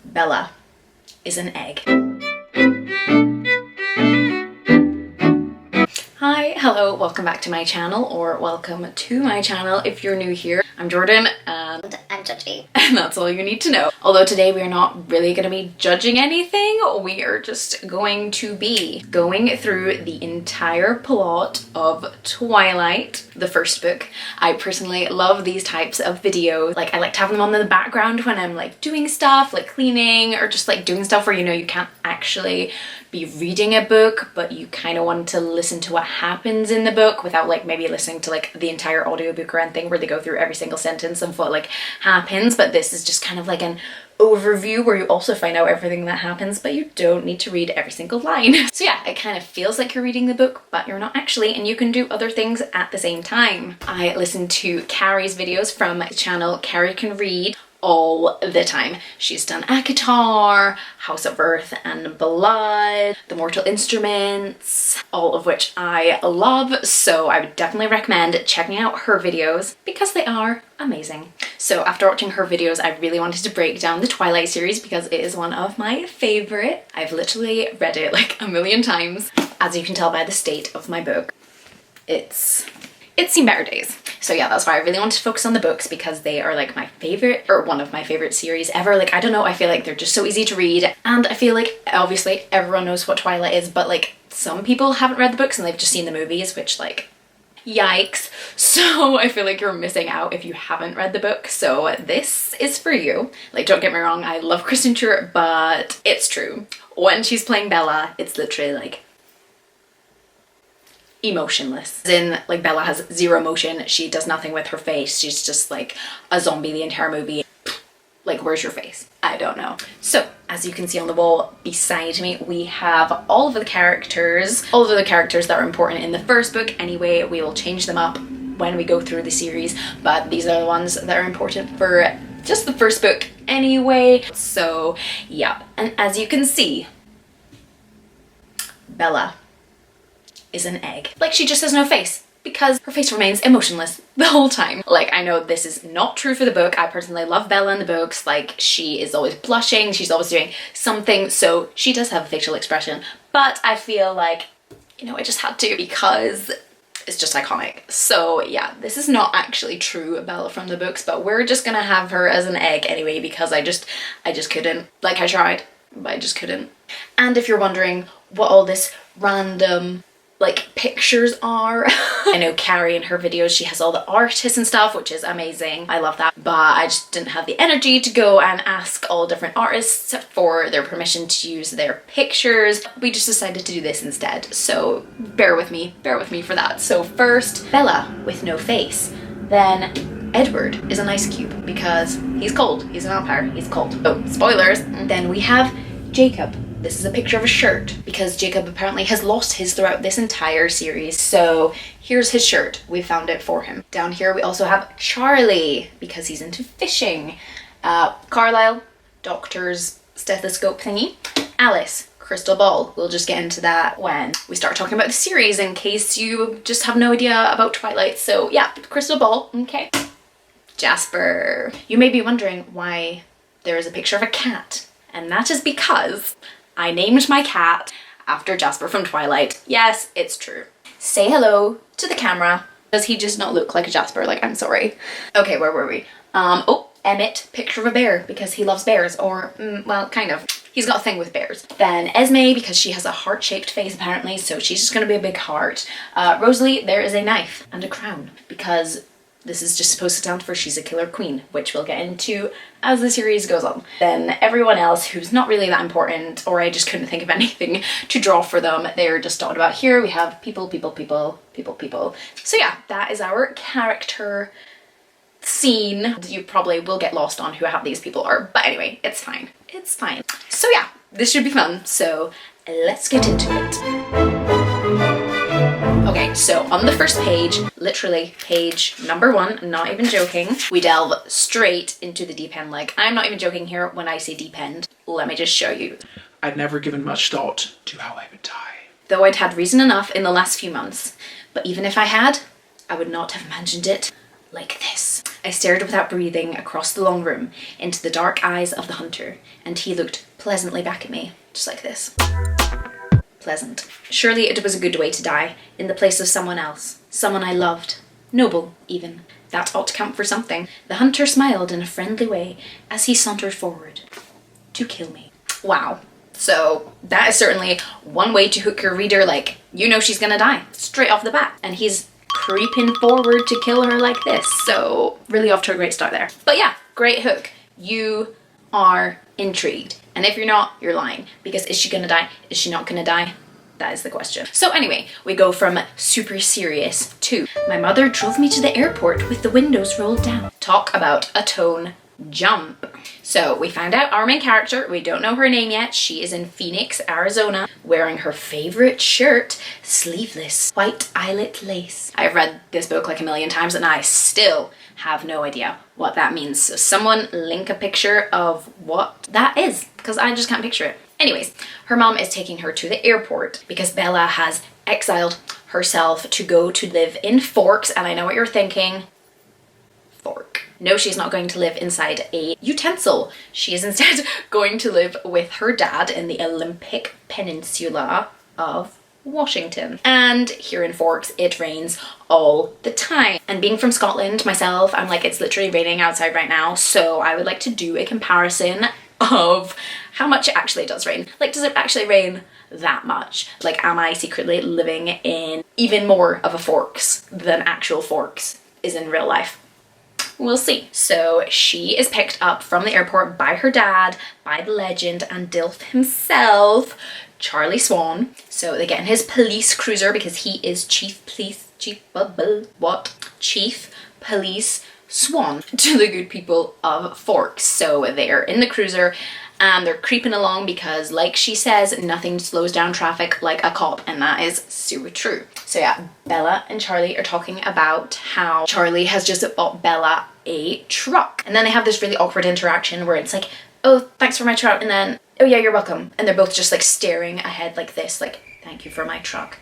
Bella is an egg. Hi, hello, welcome back to my channel, or welcome to my channel if you're new here. I'm Jordan and I'm judgy. And that's all you need to know. Although today we are not really going to be judging anything, we are just going to be going through the entire plot of Twilight, the first book. I personally love these types of videos. Like, I like to have them on in the background when I'm like doing stuff, like cleaning, or just like doing stuff where you know you can't actually be reading a book, but you kind of want to listen to what happens in the book without like maybe listening to like the entire audiobook or anything where they go through every single sentence and what like happens. But this is just kind of like an overview where you also find out everything that happens, but you don't need to read every single line. So yeah, it kind of feels like you're reading the book, but you're not actually, and you can do other things at the same time. I listen to Carrie's videos from the channel Carrie Can Read all the time. She's done ACOTAR, House of Earth and Blood, The Mortal Instruments, all of which I love, so I would definitely recommend checking out her videos because they are amazing. So after watching her videos, I really wanted to break down the Twilight series because it is one of my favorite. I've literally read it like a million times. As you can tell by the state of my book, it's seen better days. So yeah, that's why I really wanted to focus on the books, because they are like my favorite, or one of my favorite series ever. Like, I don't know, I feel like they're just so easy to read, and I feel like obviously everyone knows what Twilight is, but like some people haven't read the books and they've just seen the movies, which like, yikes. So I feel like you're missing out if you haven't read the book. So this is for you. Like, don't get me wrong, I love Kristen Stewart, but it's true. When she's playing Bella, it's literally like emotionless. As in, like, Bella has zero emotion. She does nothing with her face. She's just like a zombie the entire movie. Like, where's your face? I don't know. So as you can see on the wall beside me, we have all of the characters that are important in the first book. Anyway, we will change them up when we go through the series, but these are the ones that are important for just the first book anyway. So yeah, and as you can see, Bella is an egg. Like, she just has no face because her face remains emotionless the whole time. Like, I know this is not true for the book. I personally love Bella in the books. Like, she is always blushing, she's always doing something, so she does have a facial expression, but I feel like, you know, I just had to because it's just iconic. So yeah, this is not actually true Bella from the books, but we're just gonna have her as an egg anyway because I just couldn't. Like, I tried, but I just couldn't. And if you're wondering what all this random like pictures are, I know Carrie in her videos, she has all the artists and stuff, which is amazing. I love that, but I just didn't have the energy to go and ask all different artists for their permission to use their pictures. We just decided to do this instead, so bear with me for that. So first, Bella with no face. Then Edward is an ice cube because he's cold. He's a vampire, he's cold. Oh, spoilers. Then we have Jacob. This is a picture of a shirt because Jacob apparently has lost his throughout this entire series. So here's his shirt. We found it for him. Down here we also have Charlie because he's into fishing. Carlisle, doctor's stethoscope thingy. Alice, crystal ball. We'll just get into that when we start talking about the series in case you just have no idea about Twilight. So yeah, crystal ball, okay. Jasper. You may be wondering why there is a picture of a cat, and that is because I named my cat after Jasper from Twilight. Yes, it's true. Say hello to the camera. Does he just not look like a Jasper? Like, I'm sorry. Okay, where were we? Oh, Emmett, picture of a bear because he loves bears, or, well, kind of. He's got a thing with bears. Then Esme, because she has a heart-shaped face apparently, so she's just gonna be a big heart. Rosalie, there is a knife and a crown because this is just supposed to stand for she's a killer queen, which we'll get into as the series goes on. Then everyone else who's not really that important, or I just couldn't think of anything to draw for them, they're just dotted about here. We have people. So yeah, that is our character scene. You probably will get lost on who half these people are, but anyway, it's fine. It's fine. So yeah, this should be fun. So let's get into it. Okay, so on the first page, literally page number 1, not even joking, we delve straight into the deep end. Like, I'm not even joking here when I say deep end. Let me just show you. I'd never given much thought to how I would die. Though I'd had reason enough in the last few months, but even if I had, I would not have mentioned it like this. I stared without breathing across the long room into the dark eyes of the hunter, and he looked pleasantly back at me, just like this. Pleasant. Surely it was a good way to die, in the place of someone else, someone I loved. Noble, even. That ought to count for something. The hunter smiled in a friendly way as he sauntered forward. To kill me. Wow. So that is certainly one way to hook your reader, like, you know she's gonna die, straight off the bat. And he's creeping forward to kill her like this. So really off to a great start there. But yeah, great hook. You are intrigued. And if you're not, you're lying. Because is she gonna die? Is she not gonna die? That is the question. So anyway, we go from super serious to my mother drove me to the airport with the windows rolled down. Talk about a tone jump. So we found out our main character, we don't know her name yet. She is in Phoenix, Arizona, wearing her favorite shirt, sleeveless, white eyelet lace. I've read this book like a million times and I still have no idea what that means. So someone link a picture of what that is, because I just can't picture it. Anyways, her mom is taking her to the airport because Bella has exiled herself to go to live in Forks. And I know what you're thinking. Fork. No, she's not going to live inside a utensil. She is instead going to live with her dad in the Olympic Peninsula of Washington. And here in Forks, it rains all the time. And being from Scotland myself, I'm like, it's literally raining outside right now. So I would like to do a comparison of how much it actually does rain. Like, does it actually rain that much? Like, am I secretly living in even more of a Forks than actual Forks is in real life? We'll see. So she is picked up from the airport by her dad, by the legend and Dilf himself, Charlie Swan. So they get in his police cruiser because he is Chief Police Swan to the good people of Forks. So they're in the cruiser and they're creeping along because, like she says, nothing slows down traffic like a cop, and that is super true. So yeah, Bella and Charlie are talking about how Charlie has just bought Bella a truck. And then they have this really awkward interaction where it's like, oh, thanks for my truck, and then, oh yeah, you're welcome. And they're both just like staring ahead like this, like, thank you for my truck.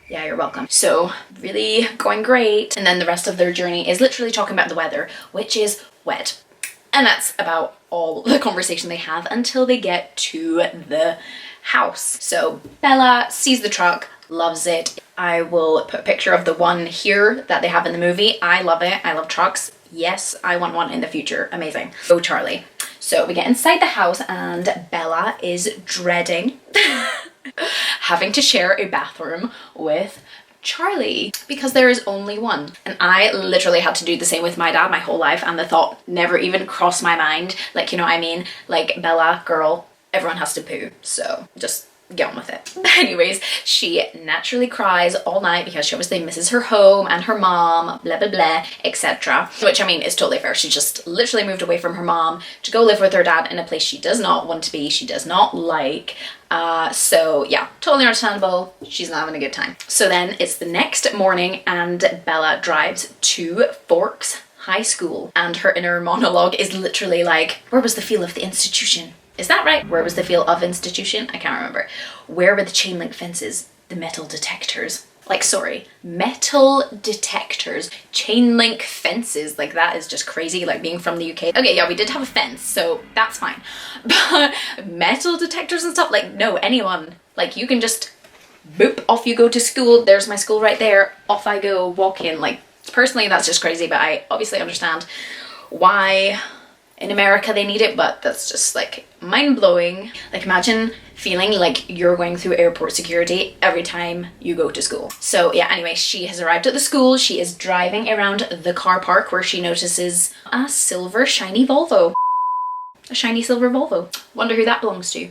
Yeah, you're welcome. So really going great. And then the rest of their journey is literally talking about the weather, which is wet. And that's about all the conversation they have until they get to the house. So Bella sees the truck, loves it. I will put a picture of the one here that they have in the movie. I love it. I love trucks. Yes, I want one in the future. Amazing. Go Charlie. So we get inside the house and Bella is dreading having to share a bathroom with Charlie because there is only one. And I literally had to do the same with my dad my whole life, and the thought never even crossed my mind. Like, you know what I mean? Like, Bella, girl, everyone has to poo, so just get on with it. Anyways, she naturally cries all night because she obviously misses her home and her mom, blah blah blah, etc. Which, I mean, is totally fair. She just literally moved away from her mom to go live with her dad in a place she does not want to be, she does not like. So yeah, totally understandable. She's not having a good time. So then it's the next morning and Bella drives to Forks High School, and her inner monologue is literally like, where was the feel of the institution? Is that right? Where was the feel of institution? I can't remember. Where were the chain link fences? The metal detectors. Like, sorry, metal detectors, chain link fences. Like, that is just crazy, like being from the UK. Okay, yeah, we did have a fence, so that's fine. But metal detectors and stuff, like, no, anyone. Like, you can just boop, off you go to school. There's my school right there. Off I go, walk in. Like, personally, that's just crazy, but I obviously understand why in America they need it, but that's just like mind-blowing. Like, imagine feeling like you're going through airport security every time you go to school. So yeah, anyway, she has arrived at the school. She is driving around the car park where she notices a silver shiny Volvo. A shiny silver Volvo. Wonder who that belongs to.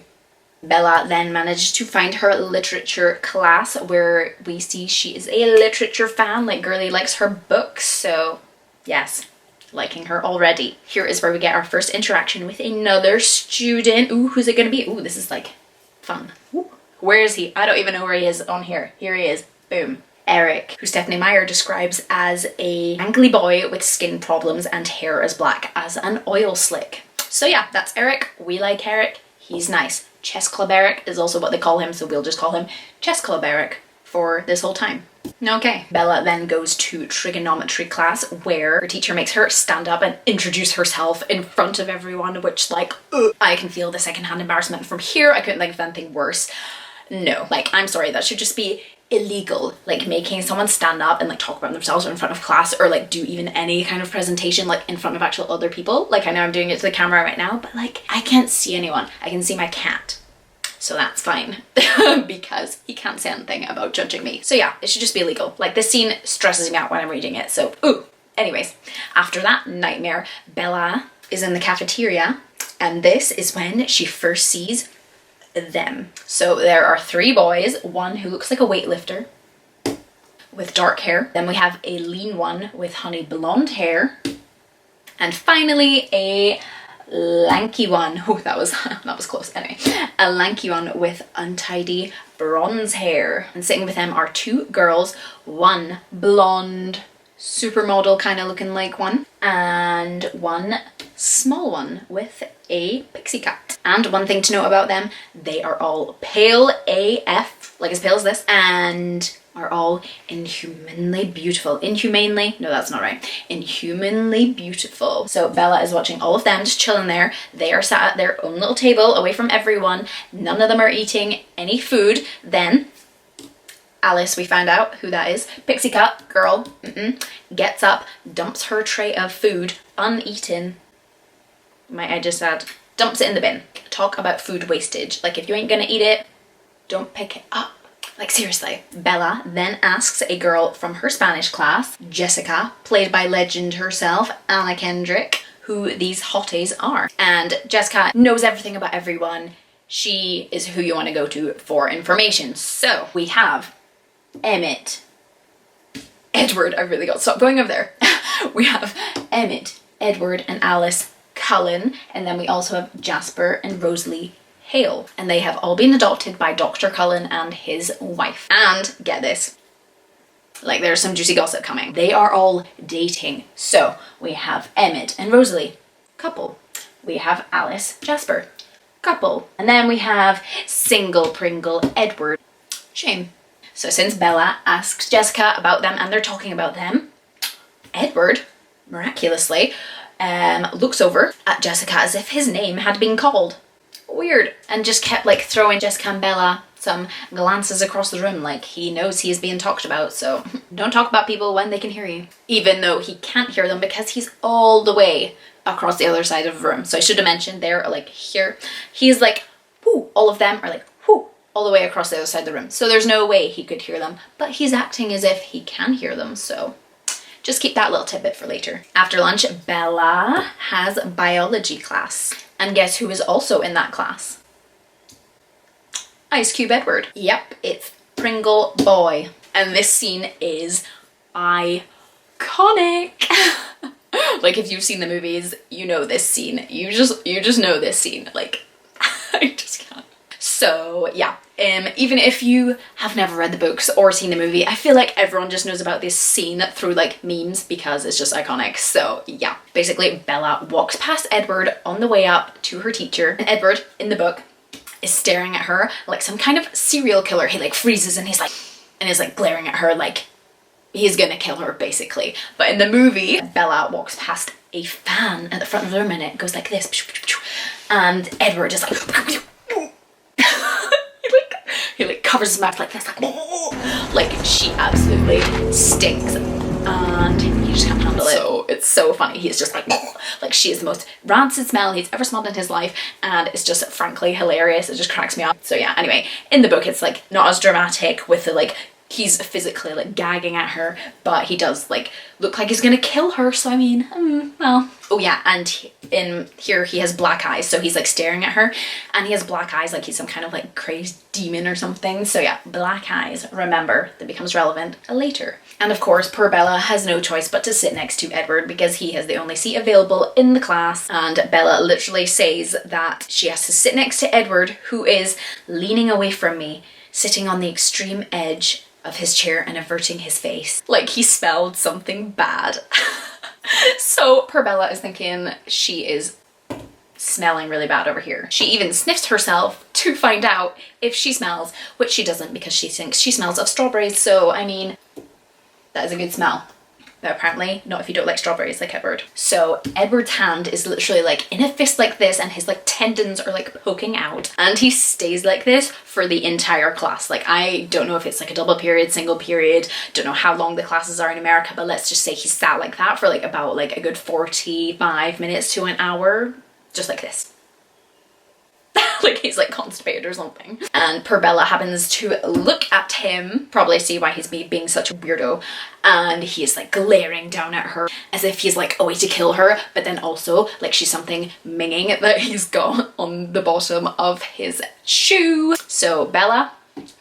Bella then manages to find her literature class where we see she is a literature fan. Like, girly likes her books, so yes, liking her already. Here is where we get our first interaction with another student. Ooh, who's it gonna be? Ooh, this is like fun. Ooh. Where is he? I don't even know where he is on here. Here he is. Boom. Eric, who Stephanie Meyer describes as a angly boy with skin problems and hair as black as an oil slick. So yeah, that's Eric. We like Eric. He's nice. Chess Club Eric is also what they call him, so we'll just call him Chess Club Eric for this whole time. Okay. Bella then goes to trigonometry class where her teacher makes her stand up and introduce herself in front of everyone, which like, I can feel the secondhand embarrassment from here. I couldn't think of anything worse. No, like, I'm sorry, that should just be illegal. Like, making someone stand up and like talk about themselves in front of class, or like do even any kind of presentation like in front of actual other people. Like, I know I'm doing it to the camera right now, but like, I can't see anyone. I can see my cat. So that's fine because he can't say anything about judging me. So yeah, it should just be illegal. Like, this scene stresses me out when I'm reading it. So, ooh. Anyways, after that nightmare, Bella is in the cafeteria, and this is when she first sees them. So there are 3 boys, one who looks like a weightlifter with dark hair. Then we have a lean one with honey blonde hair. And finally a lanky one. Oh, that was close. Anyway, a lanky one with untidy bronze hair. And sitting with them are 2 girls, one blonde supermodel kind of looking like one, and one small one with a pixie cut. And one thing to note about them, they are all pale AF, like as pale as this, and are all inhumanly beautiful. Inhumanely? No, that's not right. Inhumanly beautiful. So Bella is watching all of them just chilling there. They are sat at their own little table away from everyone. None of them are eating any food. Then Alice, we found out who that is, pixie cut girl, gets up, dumps her tray of food uneaten. Might I just add, dumps it in the bin. Talk about food wastage. Like, if you ain't gonna eat it, don't pick it up. Like, seriously. Bella then asks a girl from her Spanish class, Jessica, played by legend herself, Anna Kendrick, who these hotties are. And Jessica knows everything about everyone. She is who you want to go to for information. So we have Emmett, Edward, I really got to stop going over there. We have Emmett, Edward, and Alice Cullen, and then we also have Jasper and Rosalie Hale, and they have all been adopted by Dr. Cullen and his wife. And get this, like, there's some juicy gossip coming. They are all dating. So we have Emmett and Rosalie, couple. We have Alice, Jasper, couple. And then we have single Pringle Edward. Shame. So since Bella asks Jessica about them and they're talking about them, Edward, miraculously, looks over at Jessica as if his name had been called. Weird. And just kept like throwing Jessica and Bella some glances across the room, like he knows he is being talked about, so don't talk about people when they can hear you. Even though he can't hear them because he's all the way across the other side of the room. So I should have mentioned they're like here. He's like, whoo, all of them are like, whoo, all the way across the other side of the room. So there's no way he could hear them, but he's acting as if he can hear them, so just keep that little tidbit for later. After lunch, Bella has biology class. And guess who is also in that class? Ice Cube Edward. Yep, it's Pringle Boy. And this scene is iconic. Like, if you've seen the movies, you know this scene. You just know this scene. Like, I just can't. So yeah, even if you have never read the books or seen the movie, I feel like everyone just knows about this scene through like memes because it's just iconic. So yeah, basically Bella walks past Edward on the way up to her teacher, and Edward in the book is staring at her like some kind of serial killer. He like freezes and is like glaring at her like he's gonna kill her basically. But in the movie, Bella walks past a fan at the front of the room and it goes like this, and Edward is like he like covers his mouth like this, like she absolutely stinks, and he just can't handle it. So it's so funny. He's just like she is the most rancid smell he's ever smelled in his life, and it's just frankly hilarious. It just cracks me up. So yeah, anyway, in the book it's like not as dramatic with the like he's physically like gagging at her, but he does like look like he's gonna kill her. So I mean, well, oh yeah, and in here he has black eyes, so he's like staring at her, and he has black eyes like he's some kind of like crazed demon or something. So yeah, black eyes. Remember, that becomes relevant later. And of course, poor Bella has no choice but to sit next to Edward because he has the only seat available in the class, and Bella literally says that she has to sit next to Edward, who is leaning away from me, sitting on the extreme edge of his chair and averting his face. Like he spelled something bad. So poor Bella is thinking she is smelling really bad over here. She even sniffs herself to find out if she smells, which she doesn't because she thinks she smells of strawberries. So, I mean, that is a good smell. But apparently not if you don't like strawberries like Edward. So Edward's hand is literally like in a fist like this, and his like tendons are like poking out, and he stays like this for the entire class. Like, I don't know if it's like a double period, single period, don't know how long the classes are in America, but let's just say he sat like that for like about like a good 45 minutes to an hour, just like this. Like he's like constipated or something. And poor Bella happens to look at him, probably see why he's being such a weirdo, and he's like glaring down at her as if he's like a way to kill her, but then also like she's something minging that he's got on the bottom of his shoe. So Bella,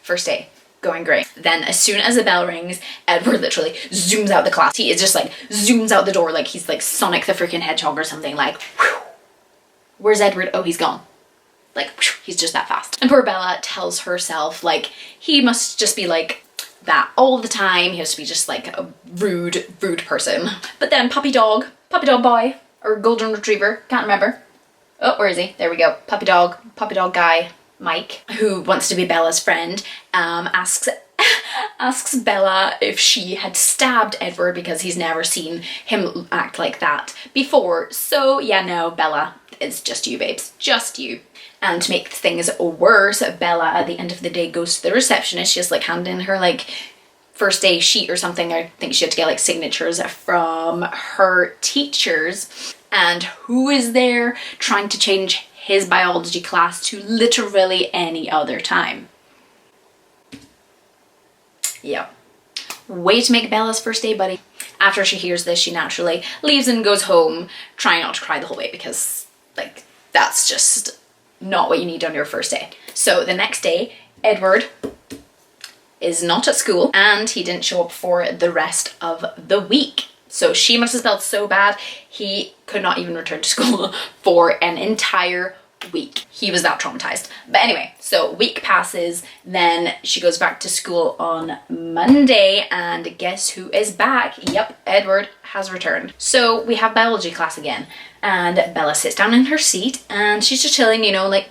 first day, going great. Then as soon as the bell rings, Edward literally zooms out the class. He is just like zooms out the door like he's like Sonic the freaking Hedgehog or something. Like, whew. Where's Edward? Oh, he's gone. Like, he's just that fast. And poor Bella tells herself, like, he must just be like that all the time. He has to be just like a rude person. But then puppy dog boy, or golden retriever, can't remember. Oh, where is he? There we go. Puppy dog guy, Mike, who wants to be Bella's friend, asks Bella if she had stabbed Edward because he's never seen him act like that before. So yeah, no, Bella, it's just you, babes, just you. And to make things worse, Bella at the end of the day goes to the receptionist. She has like handed in her like first day sheet or something. I think she had to get like signatures from her teachers. And who is there trying to change his biology class to literally any other time? Yeah. Way to make Bella's first day, buddy. After she hears this, she naturally leaves and goes home, trying not to cry the whole way because like that's just not what you need on your first day. So the next day, Edward is not at school and he didn't show up for the rest of the week. So she must have smelled so bad he could not even return to school for an entire week. He was that traumatized. But anyway, so week passes, then she goes back to school on Monday, and guess who is back? Yep, Edward has returned. So we have biology class again, and Bella sits down in her seat and she's just chilling, you know, like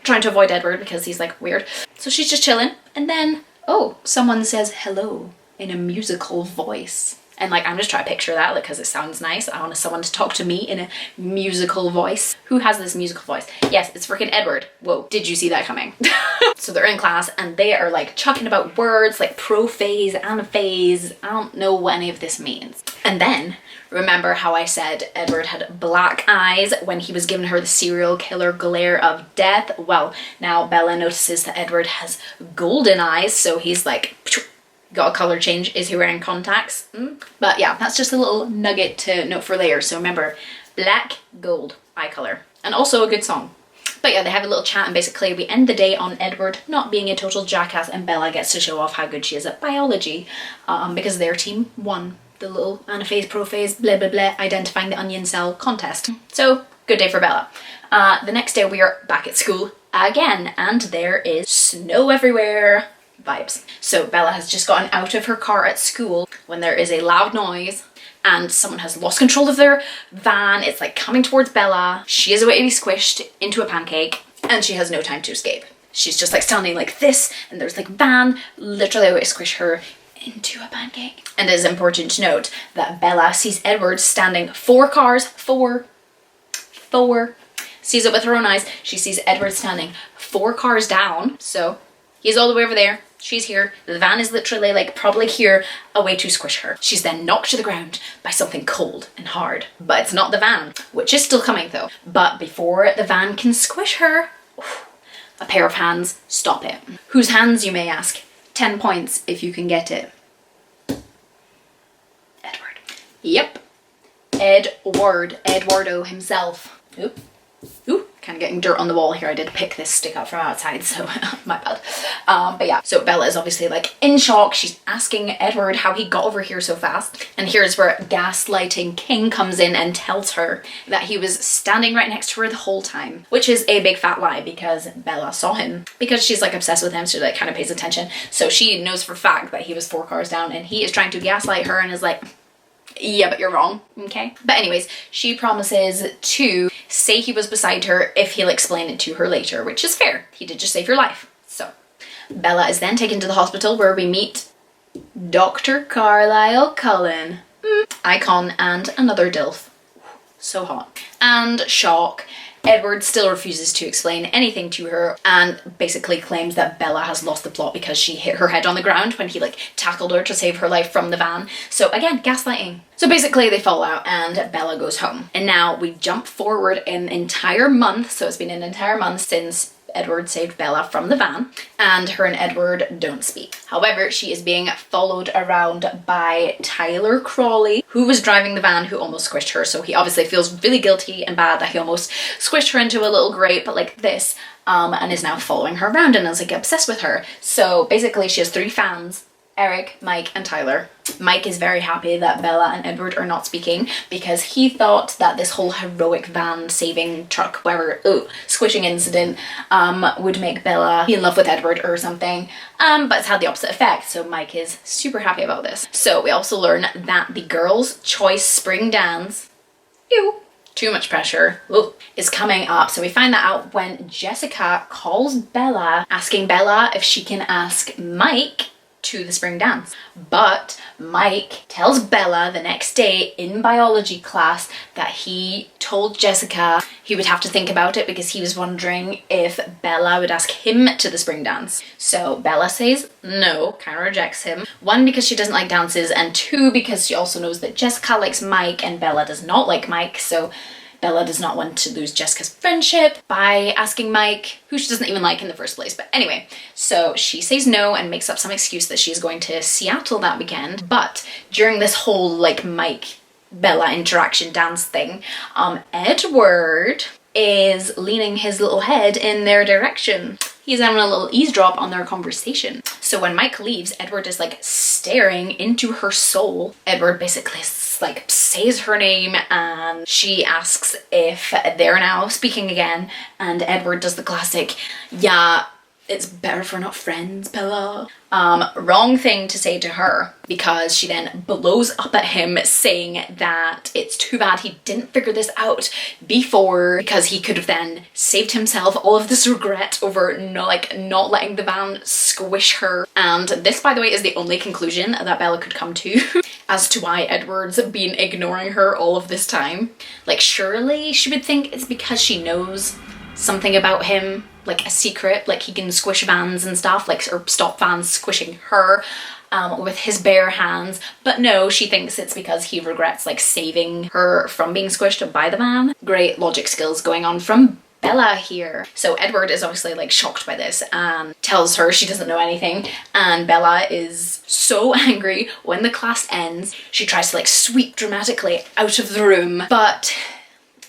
trying to avoid Edward because he's like weird. So she's just chilling, and then oh, someone says hello in a musical voice. And like, I'm just trying to picture that, like, because it sounds nice. I want someone to talk to me in a musical voice. Who has this musical voice? Yes, it's freaking Edward. Whoa, did you see that coming? So they're in class and they are like talking about words like prophase, anaphase. I don't know what any of this means. And then, remember how I said Edward had black eyes when he was giving her the serial killer glare of death? Well, now Bella notices that Edward has golden eyes, so he's like, got a color change. Is he wearing contacts? But yeah, that's just a little nugget to note for later. So remember, black, gold, eye color. And also a good song. But yeah, they have a little chat and basically we end the day on Edward not being a total jackass, and Bella gets to show off how good she is at biology because their team won the little anaphase, prophase, blah, blah, blah, identifying the onion cell contest. So good day for Bella. The next day we are back at school again, and there is snow everywhere. Vibes. So Bella has just gotten out of her car at school when there is a loud noise and someone has lost control of their van. It's like coming towards Bella. She is about to be squished into a pancake and she has no time to escape. She's just like standing like this, and there's like van literally about to squish her into a pancake. And it is important to note that Bella sees Edward standing 4 cars, four, sees it with her own eyes. She sees Edward standing 4 cars down. So he's all the way over there. She's here. The van is literally like probably here, a way to squish her. She's then knocked to the ground by something cold and hard. But it's not the van, which is still coming though. But before the van can squish her, a pair of hands stop it. Whose hands, you may ask? 10 points if you can get it. Edward. Yep. Eduardo himself. Oop. Ooh, kind of getting dirt on the wall here. I did pick this stick up from outside, so my bad. But yeah, so Bella is obviously like in shock. She's asking Edward how he got over here so fast. And here's where gaslighting king comes in and tells her that he was standing right next to her the whole time, which is a big fat lie because Bella saw him. Because she's like obsessed with him, so she like kind of pays attention. So she knows for a fact that he was 4 cars down, and he is trying to gaslight her and is like, Yeah, but you're wrong, okay? But anyways, she promises to say he was beside her if he'll explain it to her later, which is fair. He did just save your life. So Bella is then taken to the hospital where we meet Dr. Carlisle Cullen, icon and another DILF. So hot. And shock. Edward still refuses to explain anything to her and basically claims that Bella has lost the plot because she hit her head on the ground when he like tackled her to save her life from the van. So again, gaslighting. So basically they fall out and Bella goes home. And now we jump forward an entire month. So it's been an entire month since Edward saved Bella from the van, and her and Edward don't speak. However, she is being followed around by Tyler Crawley, who was driving the van, who almost squished her. So he obviously feels really guilty and bad that he almost squished her into a little grate, but like this, and is now following her around and is like obsessed with her. So basically she has 3 fans: Eric, Mike, and Tyler. Mike is very happy that Bella and Edward are not speaking because he thought that this whole heroic van saving truck, whatever, squishing incident would make Bella be in love with Edward or something, but it's had the opposite effect. So Mike is super happy about this. So we also learn that the girls' choice spring dance, too much pressure, is coming up. So we find that out when Jessica calls Bella, asking Bella if she can ask Mike to the spring dance. But Mike tells Bella the next day in biology class that he told Jessica he would have to think about it because he was wondering if Bella would ask him to the spring dance. So Bella says no, kind of rejects him. 1, because she doesn't like dances, and 2, because she also knows that Jessica likes Mike and Bella does not like Mike. So Bella does not want to lose Jessica's friendship by asking Mike, who she doesn't even like in the first place. But anyway, so she says no and makes up some excuse that she's going to Seattle that weekend. But during this whole like Mike-Bella interaction dance thing, Edward is leaning his little head in their direction. He's having a little eavesdrop on their conversation. So when Mike leaves, Edward is like staring into her soul. Edward basically like says her name and she asks if they're now speaking again, and Edward does the classic, yeah, it's better if we're not friends, Bella. Wrong thing to say to her, because she then blows up at him saying that it's too bad he didn't figure this out before, because he could have then saved himself all of this regret over not letting the van squish her. And this, by the way, is the only conclusion that Bella could come to as to why Edward's been ignoring her all of this time. Like, surely she would think it's because she knows something about him, like a secret, like he can squish vans and stuff, like, or stop vans squishing her with his bare hands. But no, she thinks it's because he regrets like saving her from being squished by the van. Great logic skills going on from Bella here. So Edward is obviously like shocked by this and tells her she doesn't know anything, and Bella is so angry. When the class ends, she tries to like sweep dramatically out of the room, but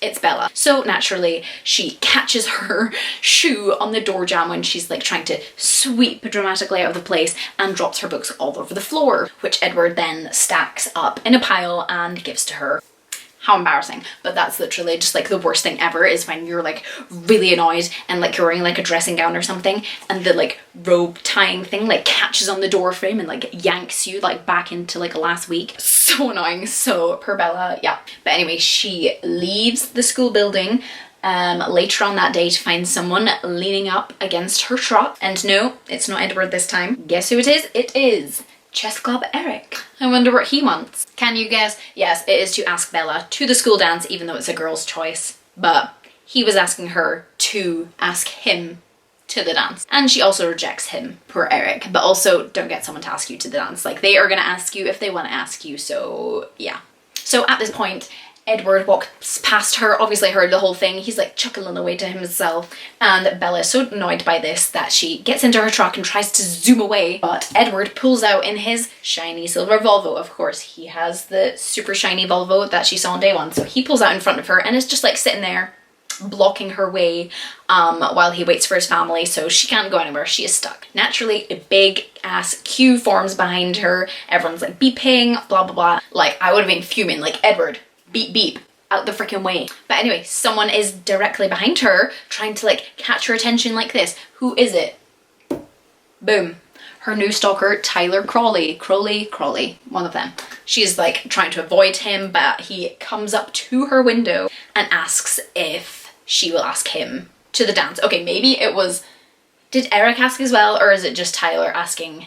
it's Bella. So naturally she catches her shoe on the door jamb when she's like trying to sweep dramatically out of the place and drops her books all over the floor, which Edward then stacks up in a pile and gives to her. How embarrassing. But that's literally just like the worst thing ever, is when you're like really annoyed and like you're wearing like a dressing gown or something and the like robe tying thing like catches on the door frame and like yanks you like back into like last week. So annoying. So per Bella, yeah. But anyway, she leaves the school building later on that day to find someone leaning up against her truck. And no, it's not Edward this time. Guess who it is? It is Chess Club Eric. I wonder what he wants. Can you guess? Yes, it is to ask Bella to the school dance, even though it's a girl's choice. But he was asking her to ask him to the dance. And she also rejects him, poor Eric. But also, don't get someone to ask you to the dance. Like, they are gonna ask you if they want to ask you, so yeah. So at this point, Edward walks past her, obviously heard the whole thing. He's like chuckling away to himself, and Bella is so annoyed by this that she gets into her truck and tries to zoom away, but Edward pulls out in his shiny silver Volvo. Of course, he has the super shiny Volvo that she saw on day 1, so he pulls out in front of her and is just like sitting there blocking her way while he waits for his family, so she can't go anywhere. She is stuck. Naturally, a big ass queue forms behind her. Everyone's like beeping, blah blah blah. Like, I would have been fuming, like, Edward, beep beep, out the freaking way. But anyway, someone is directly behind her trying to like catch her attention like this. Who is it? Boom. her new stalker, Tyler Crowley, one of them. She's like trying to avoid him, but he comes up to her window and asks if she will ask him to the dance. Okay, maybe it was, did Eric ask as well, or is it just Tyler asking?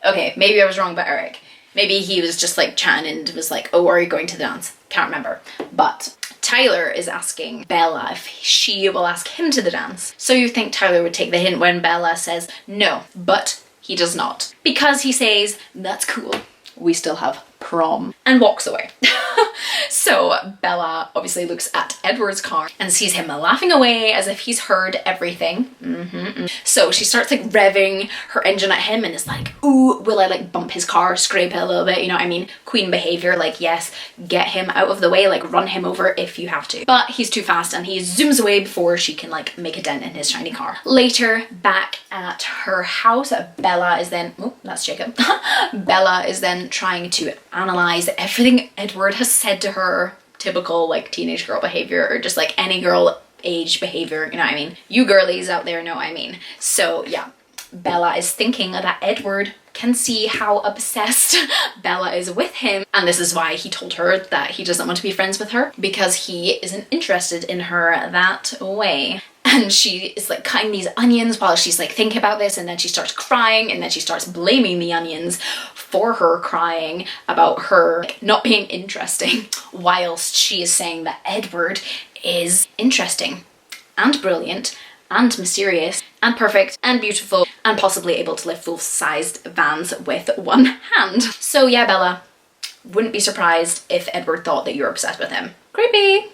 Okay, maybe I was wrong about Eric. Maybe he was just like chatting and was like, oh, are you going to the dance? Can't remember. But Tyler is asking Bella if she will ask him to the dance. So you think Tyler would take the hint when Bella says no, but he does not. Because he says, that's cool, we still have prom, and walks away. So Bella obviously looks at Edward's car and sees him laughing away as if he's heard everything. So she starts like revving her engine at him and is like, ooh, will I like bump his car, scrape it a little bit, you know what I mean? Queen behavior, like yes, get him out of the way, like run him over if you have to. But he's too fast and he zooms away before she can like make a dent in his shiny car. Later, back at her house, Bella is then, oh, that's Jacob. Bella is then trying to analyze everything Edward has said to her. Typical like teenage girl behavior, or just like any girl age behavior, you know what I mean? You girlies out there know what I mean. So yeah, Bella is thinking that Edward can see how obsessed Bella is with him, and this is why he told her that he doesn't want to be friends with her, because he isn't interested in her that way. And she is like cutting these onions while she's like thinking about this, and then she starts crying, and then she starts blaming the onions for her crying about her like, not being interesting, whilst she is saying that Edward is interesting and brilliant and mysterious and perfect and beautiful and possibly able to lift full-sized vans with one hand. So yeah, Bella, wouldn't be surprised if Edward thought that you were obsessed with him. Creepy.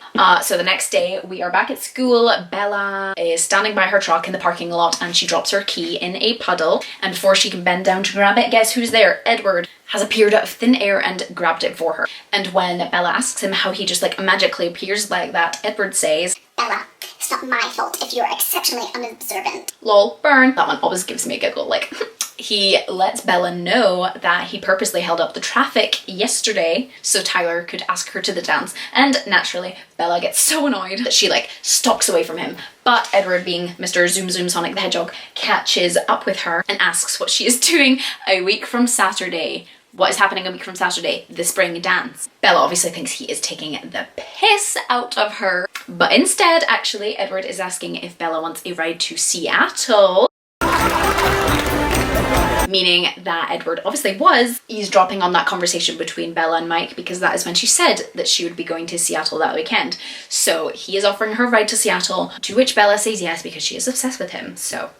So the next day we are back at school. Bella is standing by her truck in the parking lot and she drops her key in a puddle, and before she can bend down to grab it, guess who's there? Edward has appeared out of thin air and grabbed it for her. And when Bella asks him how he just like magically appears like that, Edward says, Bella, it's not my fault if you're exceptionally unobservant. Lol, burn. That one always gives me a giggle, like he lets Bella know that he purposely held up the traffic yesterday so Tyler could ask her to the dance, and naturally Bella gets so annoyed that she like stalks away from him. But Edward, being Mr. Zoom Zoom Sonic the Hedgehog, catches up with her and asks what she is doing a week from Saturday. What is happening a week from Saturday? The spring dance. Bella obviously thinks he is taking the piss out of her, but instead actually Edward is asking if Bella wants a ride to Seattle. Meaning that Edward obviously was eavesdropping on that conversation between Bella and Mike, because that is when she said that she would be going to Seattle that weekend. So he is offering her a ride to Seattle, to which Bella says yes because she is obsessed with him. So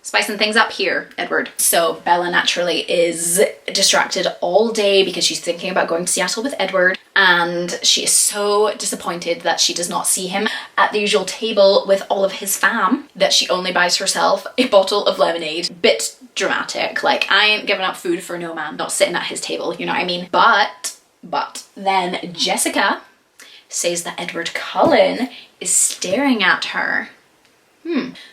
spicing things up here, Edward. So Bella naturally is distracted all day because she's thinking about going to Seattle with Edward, and she is so disappointed that she does not see him at the usual table with all of his fam, that she only buys herself a bottle of lemonade. Bit dramatic, like I ain't giving up food for no man not sitting at his table, you know what I mean? But then Jessica says that Edward Cullen is staring at her.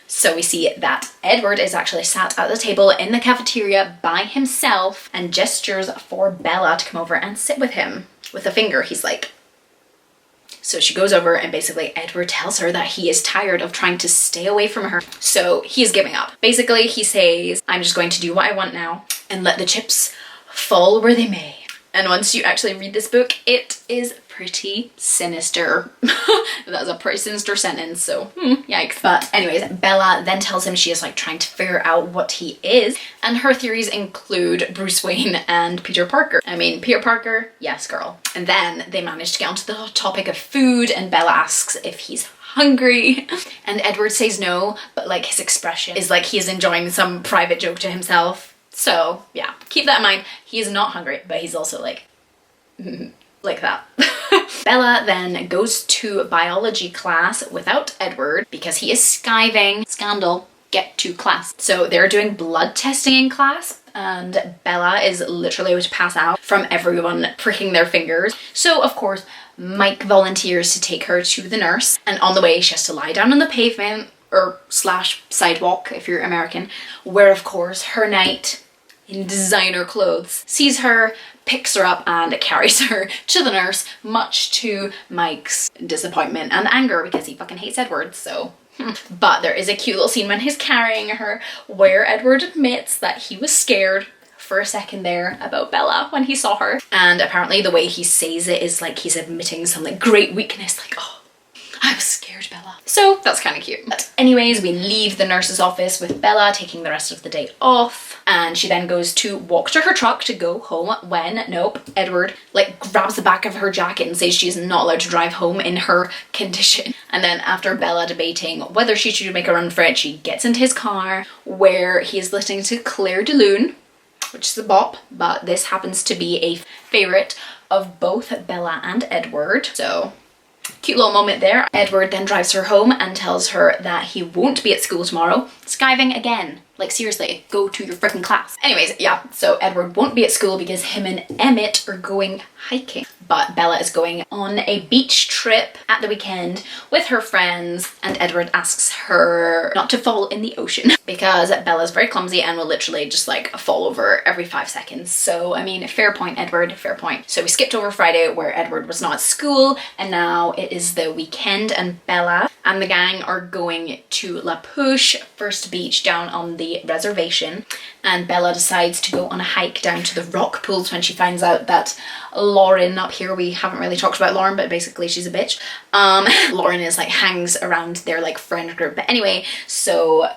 So we see that Edward is actually sat at the table in the cafeteria by himself and gestures for Bella to come over and sit with him. With a finger, he's like. So she goes over and basically Edward tells her that he is tired of trying to stay away from her. So he is giving up. Basically, he says, I'm just going to do what I want now and let the chips fall where they may. And once you actually read this book, it is pretty sinister. That's a pretty sinister sentence, so yikes. But anyways, Bella then tells him she is like trying to figure out what he is, and her theories include Bruce Wayne and Peter Parker. I mean, Peter Parker, yes girl. And then they manage to get onto the topic of food, and Bella asks if he's hungry, and Edward says no, but like his expression is like he is enjoying some private joke to himself. So yeah, keep that in mind. He is not hungry, but he's also like that. Bella then goes to biology class without Edward because he is skiving. Scandal. Get to class. So they're doing blood testing in class, and Bella is literally about to pass out from everyone pricking their fingers. So of course Mike volunteers to take her to the nurse, and on the way she has to lie down on the pavement or slash sidewalk if you're American, where of course her knight in designer clothes sees her, picks her up and carries her to the nurse, much to Mike's disappointment and anger because he fucking hates Edward. So But there is a cute little scene when he's carrying her where Edward admits that he was scared for a second there about Bella when he saw her. And apparently the way he says it is like he's admitting some like great weakness, like, oh, I was scared, Bella. So that's kind of cute. But anyways, we leave the nurse's office with Bella taking the rest of the day off, and she then goes to walk to her truck to go home when, nope, Edward like grabs the back of her jacket and says she's not allowed to drive home in her condition. And then after Bella debating whether she should make a run for it, she gets into his car where he is listening to Claire de Lune, which is a bop, but this happens to be a favourite of both Bella and Edward. So cute little moment there. Edward then drives her home and tells her that he won't be at school tomorrow. Skiving again. Like seriously, go to your freaking class. Anyways, yeah, so Edward won't be at school because him and Emmett are going hiking. But Bella is going on a beach trip at the weekend with her friends, and Edward asks her not to fall in the ocean because Bella's very clumsy and will literally just like fall over every 5 seconds. So, I mean, fair point, Edward, fair point. So we skipped over Friday where Edward was not at school, and now it is the weekend and Bella and the gang are going to La Pouche, first beach down on the reservation, and Bella decides to go on a hike down to the rock pools when she finds out that Lauren up here, we haven't really talked about Lauren, but basically she's a bitch. Lauren is like hangs around their like friend group. But anyway, so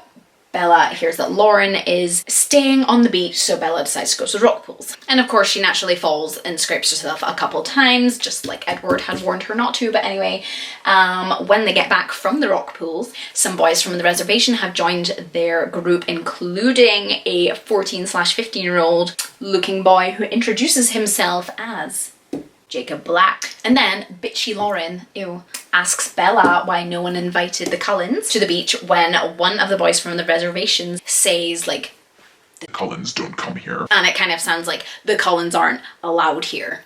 Bella hears that Lauren is staying on the beach, so Bella decides to go to the rock pools. And of course she naturally falls and scrapes herself a couple times, just like Edward had warned her not to. But anyway, when they get back from the rock pools, some boys from the reservation have joined their group, including a 14/15-year-old looking boy who introduces himself as Jacob Black. And then bitchy Lauren, asks Bella why no one invited the Cullens to the beach when one of the boys from the reservations says like, the Cullens don't come here. and it kind of sounds like the Cullens aren't allowed here.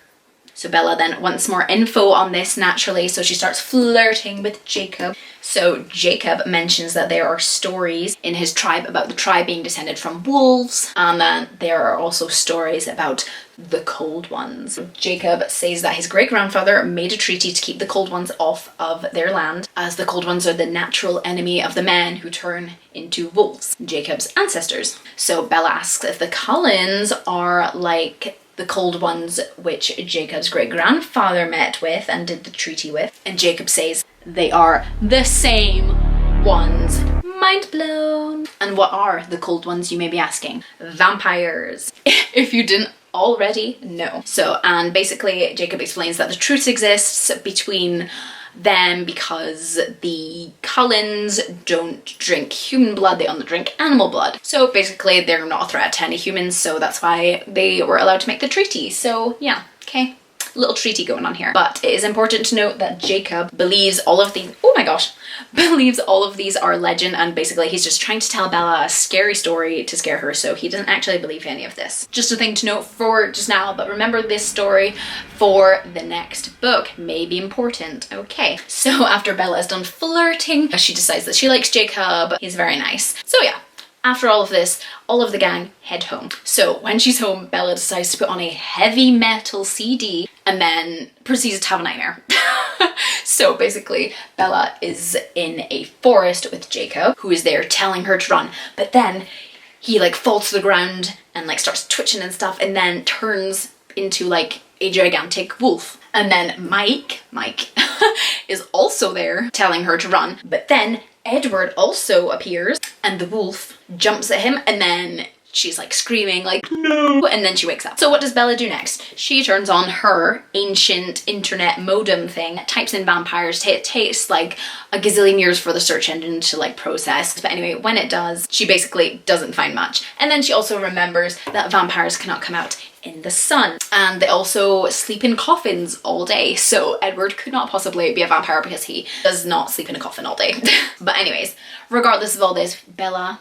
So Bella then wants more info on this naturally, so she starts flirting with Jacob. So Jacob mentions that there are stories in his tribe about the tribe being descended from wolves, and then there are also stories about the Cold Ones. Jacob says that his great-grandfather made a treaty to keep the Cold Ones off of their land, as the Cold Ones are the natural enemy of the men who turn into wolves, Jacob's ancestors. So Bella asks if the Cullens are like the Cold Ones which Jacob's great-grandfather met with and did the treaty with, and Jacob says they are the same ones. Mind blown. And what are the Cold Ones, you may be asking? Vampires. If you didn't already know. So, and basically Jacob explains that the truce exists between them because the Cullens don't drink human blood, they only drink animal blood. So basically they're not a threat to any humans, so that's why they were allowed to make the treaty. So yeah, okay. Little treaty going on here. But it is important to note that Jacob believes all of these, oh my gosh, believes all of these are legend, and basically he's just trying to tell Bella a scary story to scare her, so he doesn't actually believe any of this. Just a thing to note for just now, but remember this story for the next book, may be important. Okay, so after Bella is done flirting, she decides that she likes Jacob. He's very nice. So yeah. After all of this, all of the gang head home. So when she's home, Bella decides to put on a heavy metal CD and then proceeds to have a nightmare. So basically, Bella is in a forest with Jacob, who is there telling her to run. But then he like falls to the ground and like starts twitching and stuff, and then turns into like a gigantic wolf. And then Mike is also there telling her to run. But then Edward also appears and the wolf jumps at him, and then she's like screaming like no, and then she wakes up. So what does Bella do next? She turns on her ancient internet modem thing, types in vampires. It takes like a gazillion years for the search engine to like process, but anyway, when it does, she basically doesn't find much. And then she also remembers that vampires cannot come out in the sun, and they also sleep in coffins all day, so Edward could not possibly be a vampire because he does not sleep in a coffin all day. But anyways, regardless of all this, Bella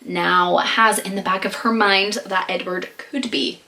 now has in the back of her mind that Edward could be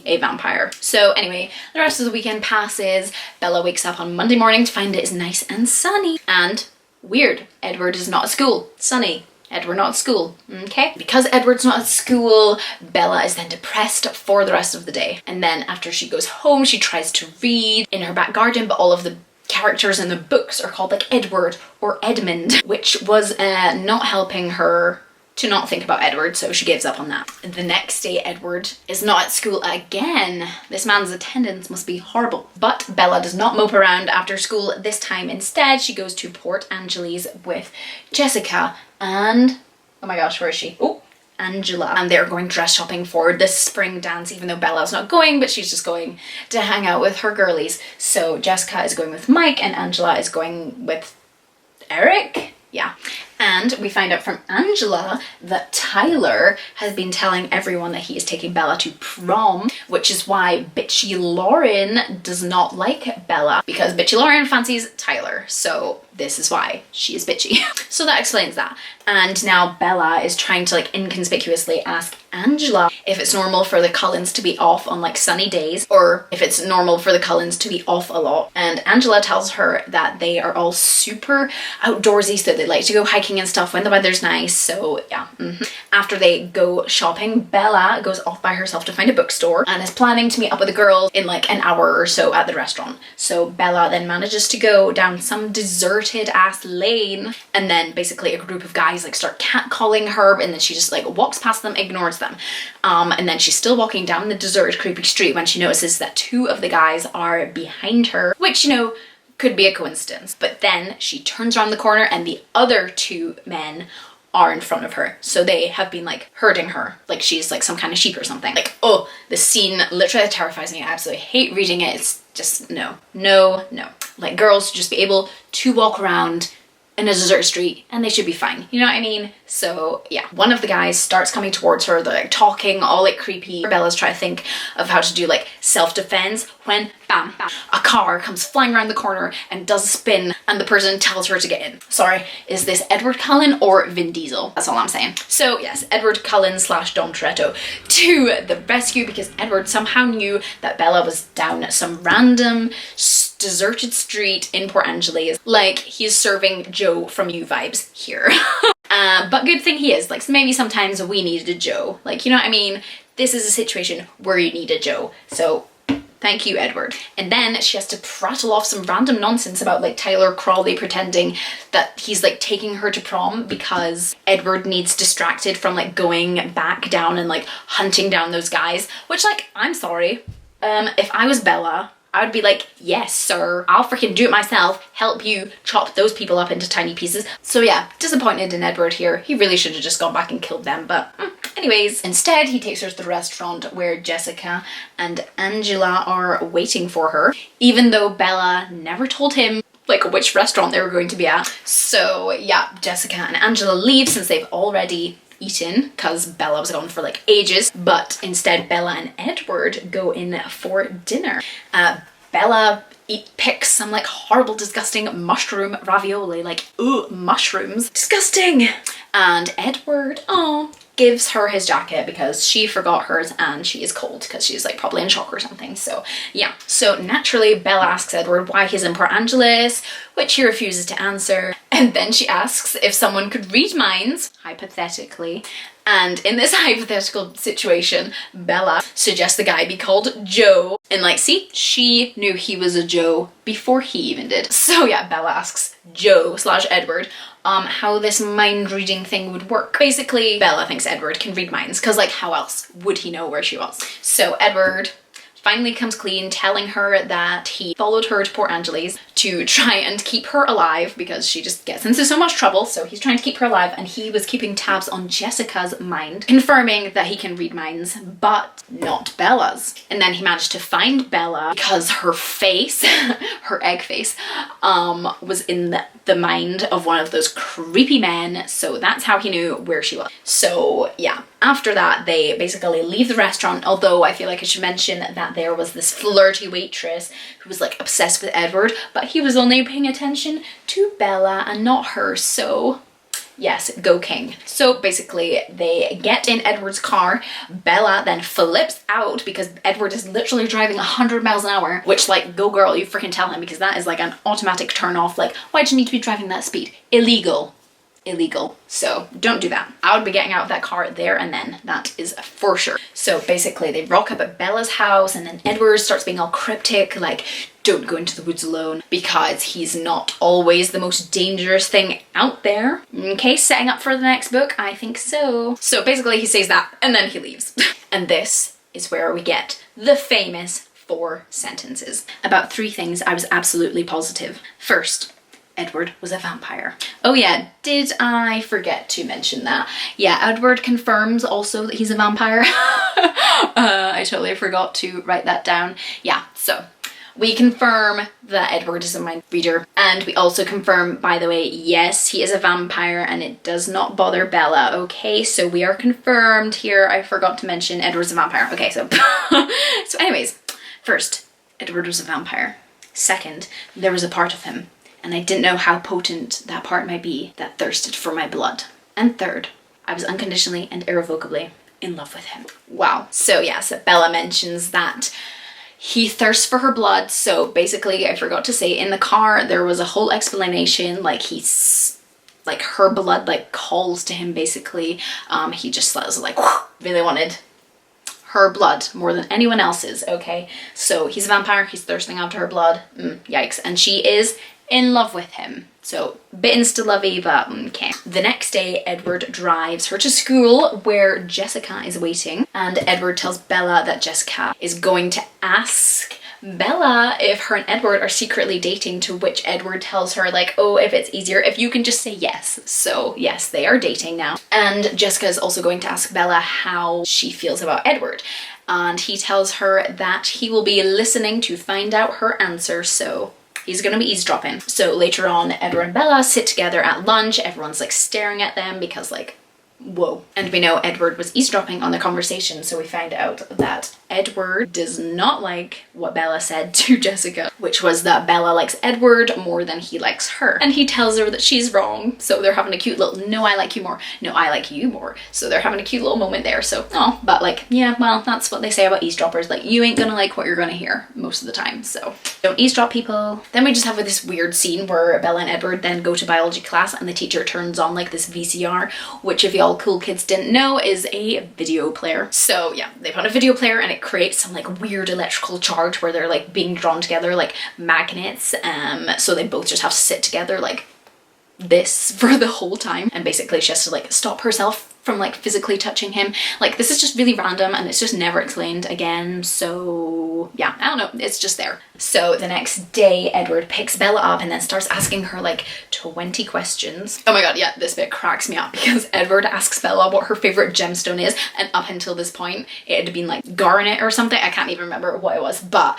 a vampire. So anyway, the rest of the weekend passes. Bella wakes up on Monday morning to find it is nice and sunny, and weird, Edward is not at school. Sunny, Edward not at school, okay? Because Edward's not at school, Bella is then depressed for the rest of the day. And then after she goes home, she tries to read in her back garden, but all of the characters in the books are called like Edward or Edmund, which was not helping her to not think about Edward, so she gives up on that. The next day, Edward is not at school again. This man's attendance must be horrible. But Bella does not mope around after school this time. Instead, she goes to Port Angeles with Jessica and, oh my gosh, where is she? Oh, Angela. And they're going dress shopping for the spring dance, even though Bella's not going, but she's just going to hang out with her girlies. So Jessica is going with Mike and Angela is going with Eric? Yeah. And we find out from Angela that Tyler has been telling everyone that he is taking Bella to prom, which is why bitchy Lauren does not like Bella, because bitchy Lauren fancies Tyler. So this is why she is bitchy. So that explains that. And now Bella is trying to like inconspicuously ask Angela if it's normal for the Cullens to be off on like sunny days, or if it's normal for the Cullens to be off a lot. And Angela tells her that they are all super outdoorsy, so they like to go hiking and stuff when the weather's nice. So yeah. After they go shopping, Bella goes off by herself to find a bookstore and is planning to meet up with the girls in like an hour or so at the restaurant. So Bella then manages to go down some deserted ass lane, and then basically a group of guys like start catcalling her, and then she just like walks past them, ignores them, and then she's still walking down the deserted creepy street when she notices that two of the guys are behind her, which, you know, could be a coincidence. But then she turns around the corner and the other two men are in front of her. So they have been like herding her, like she's like some kind of sheep or something. Like, oh, the scene literally terrifies me. I absolutely hate reading it. It's just no. Like, girls should just be able to walk around in a desert street and they should be fine. You know what I mean? So yeah, one of the guys starts coming towards her. They're like talking all like creepy. Bella's trying to think of how to do like self-defense when bam, a car comes flying around the corner and does a spin, and the person tells her to get in. Sorry, is this Edward Cullen or Vin Diesel? That's all I'm saying. So yes, Edward Cullen / Dom Toretto to the rescue, because Edward somehow knew that Bella was down some random deserted street in Port Angeles. Like, he's serving Joe from You vibes here. But good thing he is. Like, maybe sometimes we needed a Joe. Like, you know what I mean? This is a situation where you need a Joe. So thank you, Edward. And then she has to prattle off some random nonsense about like Tyler Crawley pretending that he's like taking her to prom because Edward needs distracted from like going back down and like hunting down those guys. Which, like, I'm sorry. If I was Bella, I would be like, yes, sir, I'll freaking do it myself, help you chop those people up into tiny pieces. So yeah, disappointed in Edward here. He really should have just gone back and killed them, but anyways. Instead, he takes her to the restaurant where Jessica and Angela are waiting for her, even though Bella never told him like which restaurant they were going to be at. So yeah, Jessica and Angela leave since they've already eaten, because Bella was gone for like ages, but instead Bella and Edward go in for dinner. Bella picks some like horrible disgusting mushroom ravioli, like, ooh, mushrooms, disgusting. And Edward, oh, gives her his jacket because she forgot hers and she is cold because she's like probably in shock or something. So yeah, so naturally Bella asks Edward why he's in Port Angeles, which he refuses to answer. And then she asks if someone could read minds, hypothetically. And in this hypothetical situation, Bella suggests the guy be called Joe. And like, see, she knew he was a Joe before he even did. So yeah, Bella asks Joe / Edward how this mind reading thing would work. Basically, Bella thinks Edward can read minds, because like, how else would he know where she was? So Edward finally comes clean, telling her that he followed her to Port Angeles to try and keep her alive because she just gets into so much trouble. So he's trying to keep her alive, and he was keeping tabs on Jessica's mind, confirming that he can read minds, but not Bella's. And then he managed to find Bella because her face, her egg face, was in the mind of one of those creepy men. So that's how he knew where she was. So yeah, after that, they basically leave the restaurant, although I feel like I should mention that there was this flirty waitress who was like obsessed with Edward, but he was only paying attention to Bella and not her. So yes, go king. So basically they get in Edward's car. Bella then flips out because Edward is literally driving 100 miles an hour, which, like, go girl, you freaking tell him, because that is like an automatic turn off. Like, why'd you need to be driving that speed? Illegal. So don't do that. I would be getting out of that car there and then, that is for sure. So basically they rock up at Bella's house, and then Edward starts being all cryptic, like, don't go into the woods alone because he's not always the most dangerous thing out there. Okay, setting up for the next book? I think so. So basically he says that and then he leaves. And this is where we get the famous 4 sentences. About 3 things I was absolutely positive. First, Edward was a vampire. Oh yeah, did I forget to mention that? Yeah, Edward confirms also that he's a vampire. I totally forgot to write that down. Yeah, so we confirm that Edward is a mind reader, and we also confirm, by the way, yes, he is a vampire and it does not bother Bella. Okay, so we are confirmed here. I forgot to mention Edward's a vampire. Okay, so so anyways, first, Edward was a vampire. Second, there was a part of him, and I didn't know how potent that part might be, that thirsted for my blood. And third, I was unconditionally and irrevocably in love with him. Wow. So yeah, so Bella mentions that he thirsts for her blood. So basically, I forgot to say, in the car there was a whole explanation, like he's like her blood like calls to him basically. He just was like really wanted her blood more than anyone else's. Okay, so he's a vampire, he's thirsting after her blood. Yikes. And she is in love with him. So bit insta-lovey, but okay. The next day, Edward drives her to school where Jessica is waiting, and Edward tells Bella that Jessica is going to ask Bella if her and Edward are secretly dating, to which Edward tells her like, oh, if it's easier, if you can just say yes. So yes, they are dating now. And Jessica is also going to ask Bella how she feels about Edward. And he tells her that he will be listening to find out her answer, so he's gonna be eavesdropping. So later on, Edward and Bella sit together at lunch. Everyone's like staring at them because like, whoa. And we know Edward was eavesdropping on the conversation, so we find out that Edward does not like what Bella said to Jessica, which was that Bella likes Edward more than he likes her. And he tells her that she's wrong, so they're having a cute little, no, I like you more, no, I like you more. So they're having a cute little moment there, so, oh, but like, yeah, well, that's what they say about eavesdroppers, like, you ain't gonna like what you're gonna hear most of the time, so don't eavesdrop, people. Then we just have this weird scene where Bella and Edward then go to biology class and the teacher turns on like this VCR, which if y'all cool kids didn't know is a video player. So yeah, they put on a video player and it creates some like weird electrical charge where they're like being drawn together like magnets, so they both just have to sit together like this for the whole time, and basically she has to like stop herself from like physically touching him. Like, this is just really random and it's just never explained again, so yeah, I don't know, it's just there. So the next day, Edward picks Bella up and then starts asking her like 20 questions. Oh my god, yeah, this bit cracks me up because Edward asks Bella what her favorite gemstone is, and up until this point it had been like garnet or something, I can't even remember what it was, but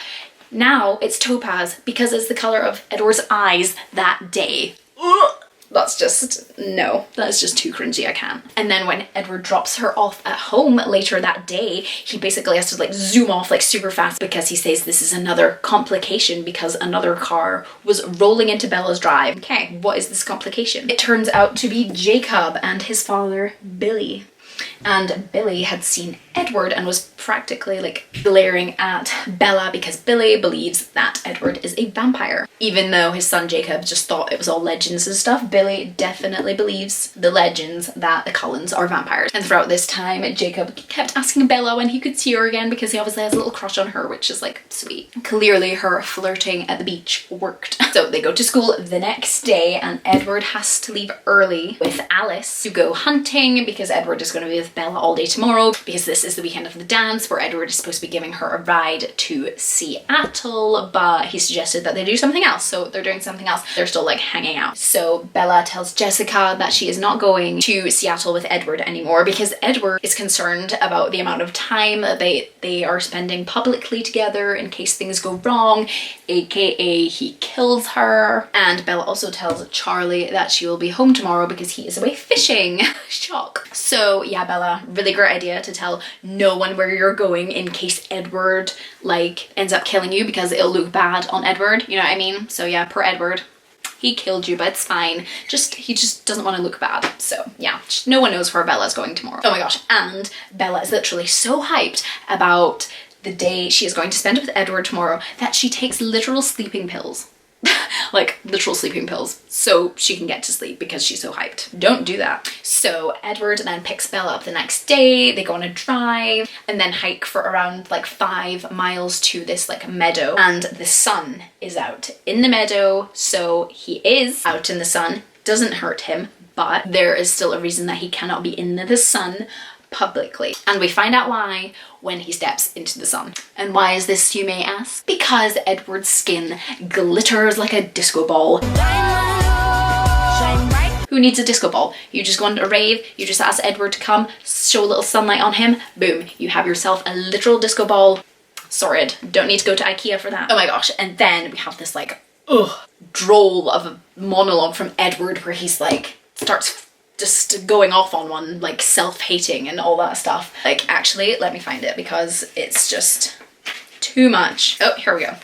now it's topaz because it's the color of Edward's eyes that day. Ugh. That's just, no, that's just too cringy, I can't. And then when Edward drops her off at home later that day, he basically has to like zoom off like super fast because he says this is another complication because another car was rolling into Bella's drive. Okay, what is this complication? It turns out to be Jacob and his father, Billy. And Billy had seen Edward and was practically like glaring at Bella because Billy believes that Edward is a vampire. Even though his son Jacob just thought it was all legends and stuff, Billy definitely believes the legends that the Cullens are vampires. And throughout this time, Jacob kept asking Bella when he could see her again because he obviously has a little crush on her, which is like sweet. Clearly her flirting at the beach worked. So they go to school the next day and Edward has to leave early with Alice to go hunting because Edward is going to be with Bella all day tomorrow because this is the weekend of the dance where Edward is supposed to be giving her a ride to Seattle, but he suggested that they do something else, so they're doing something else. They're still like hanging out. So Bella tells Jessica that she is not going to Seattle with Edward anymore because Edward is concerned about the amount of time that they are spending publicly together in case things go wrong, aka he kills her. And Bella also tells Charlie that she will be home tomorrow because he is away fishing. Shock. So yeah, Bella, really great idea to tell no one where you're going in case Edward like ends up killing you because it'll look bad on Edward, you know what I mean? So yeah, poor Edward. He killed you, but it's fine. He just doesn't want to look bad. So yeah, no one knows where Bella's going tomorrow. Oh my gosh, and Bella is literally so hyped about the day she is going to spend with Edward tomorrow that she takes literal sleeping pills. like literal sleeping pills, so she can get to sleep because she's so hyped. Don't do that. So Edward then picks Bella up the next day. They go on a drive and then hike for around like 5 miles to this like meadow, and the sun is out in the meadow, so he is out in the sun. Doesn't hurt him, but there is still a reason that he cannot be in the sun publicly, and we find out why when he steps into the sun. And why is this, you may ask? Because Edward's skin glitters like a disco ball. Who needs a disco ball? You just go on a rave, you just ask Edward to come, show a little sunlight on him, boom, you have yourself a literal disco ball. Sorted. Don't need to go to IKEA for that. Oh my gosh. And then we have this like droll of a monologue from Edward where he's like starts just going off on one, like self-hating and all that stuff. Like, actually, let me find it because it's just too much. Oh, here we go.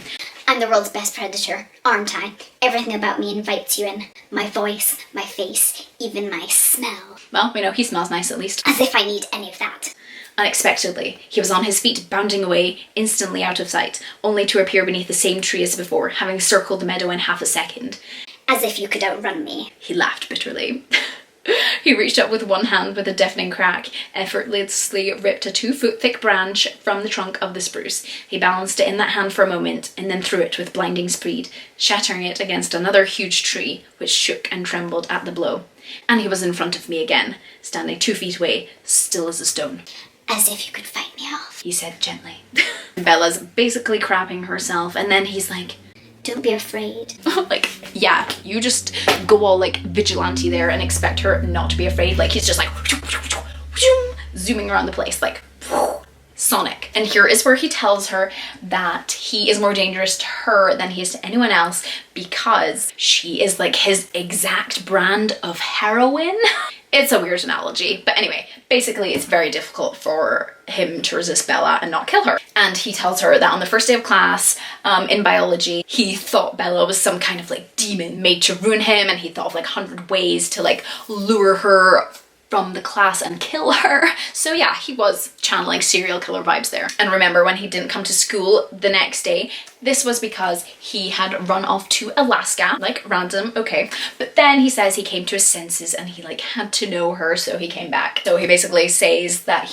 I'm the world's best predator, aren't I? Everything about me invites you in. My voice, my face, even my smell. Well, we know he smells nice at least. As if I need any of that. Unexpectedly, he was on his feet, bounding away, instantly out of sight, only to appear beneath the same tree as before, having circled the meadow in half a second. As if you could outrun me. He laughed bitterly. He reached up with one hand with a deafening crack, effortlessly ripped a 2-foot thick branch from the trunk of the spruce. He balanced it in that hand for a moment, and then threw it with blinding speed, shattering it against another huge tree, which shook and trembled at the blow. And he was in front of me again, standing 2 feet away, still as a stone. As if you could fight me off, he said gently. Bella's basically crapping herself, and then he's like, don't be afraid. Like, yeah, you just go all like vigilante there and expect her not to be afraid. Like, he's just like zooming around the place like Sonic. And here is where he tells her that he is more dangerous to her than he is to anyone else because she is like his exact brand of heroin. It's a weird analogy, but anyway, basically it's very difficult for him to resist Bella and not kill her. And he tells her that on the first day of class in biology, he thought Bella was some kind of like demon made to ruin him, and he thought of like 100 ways to like lure her from the class and kill her. So yeah, he was channeling serial killer vibes there. And remember when he didn't come to school the next day, this was because he had run off to Alaska, like random, okay. But then he says he came to his senses and he like had to know her, so he came back. So he basically says that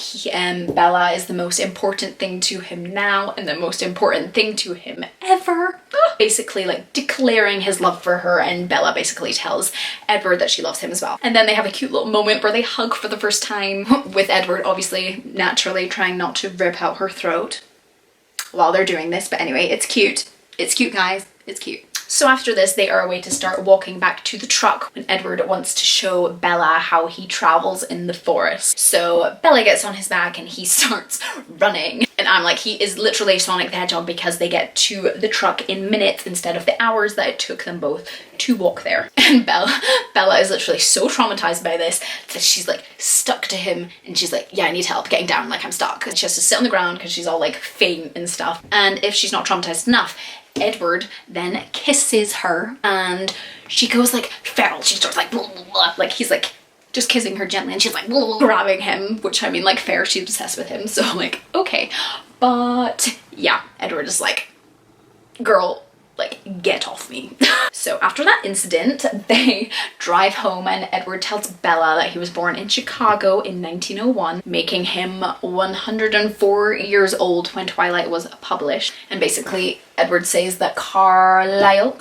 Bella is the most important thing to him now and the most important thing to him ever. Basically like declaring his love for her, and Bella basically tells Edward that she loves him as well. And then they have a cute little moment where they hug for the first time, with Edward obviously naturally trying not to rip out her throat while they're doing this. But anyway, it's cute. It's cute, guys. It's cute. So after this, they are away to start walking back to the truck when Edward wants to show Bella how he travels in the forest. So Bella gets on his back and he starts running. And I'm like, he is literally Sonic the Hedgehog because they get to the truck in minutes instead of the hours that it took them both to walk there. And Bella is literally so traumatized by this that she's like stuck to him and she's like, yeah, I need help getting down, like I'm stuck. And she has to sit on the ground because she's all like faint and stuff. And if she's not traumatized enough, Edward then kisses her and she goes like feral. She starts like blah, blah, blah. Like he's like just kissing her gently and she's like blah, blah, grabbing him, which I mean, like fair, she's obsessed with him, so I'm like, okay. But yeah, Edward is like, girl, like get off me. So after that incident, they drive home and Edward tells Bella that he was born in Chicago in 1901, making him 104 years old when Twilight was published. And basically Edward says that Carlisle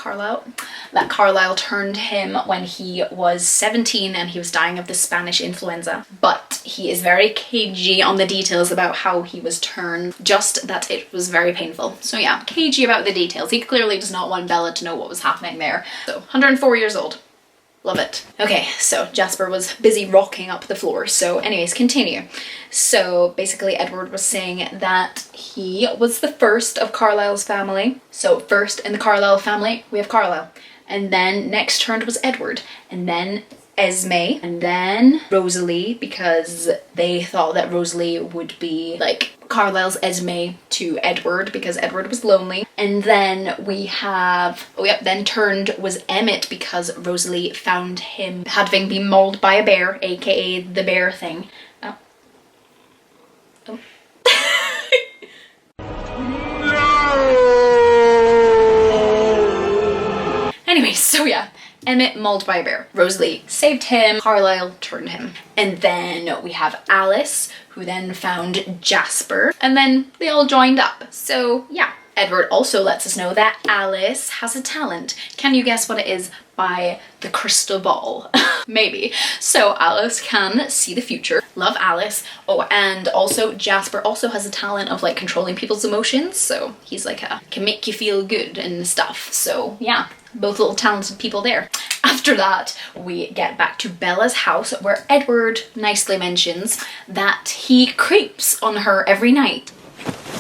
turned him when he was 17 and he was dying of the Spanish influenza. But he is very cagey on the details about how he was turned, just that it was very painful. So yeah, cagey about the details. He clearly does not want Bella to know what was happening there. So 104 years old. Love it. Okay, so Jasper was busy rocking up the floor. So anyways, continue. So basically Edward was saying that he was the first of Carlisle's family. So first in the Carlisle family, we have Carlisle. And then next turned was Edward. And then Esme. And then Rosalie, because they thought that Rosalie would be like Carlisle's Esme to Edward because Edward was lonely. And then we have, then turned was Emmett because Rosalie found him having been mauled by a bear, aka the bear thing. Oh. Anyway, Anyway, so yeah, Emmett mauled by a bear. Rosalie saved him. Carlisle turned him. And then we have Alice, who then found Jasper. And then they all joined up. So yeah. Edward also lets us know that Alice has a talent. Can you guess what it is by the crystal ball? Maybe. So Alice can see the future. Love Alice. Oh, and also Jasper also has a talent of like controlling people's emotions. So he's like can make you feel good and stuff. So yeah, both little talented people there. After that, we get back to Bella's house where Edward nicely mentions that he creeps on her every night.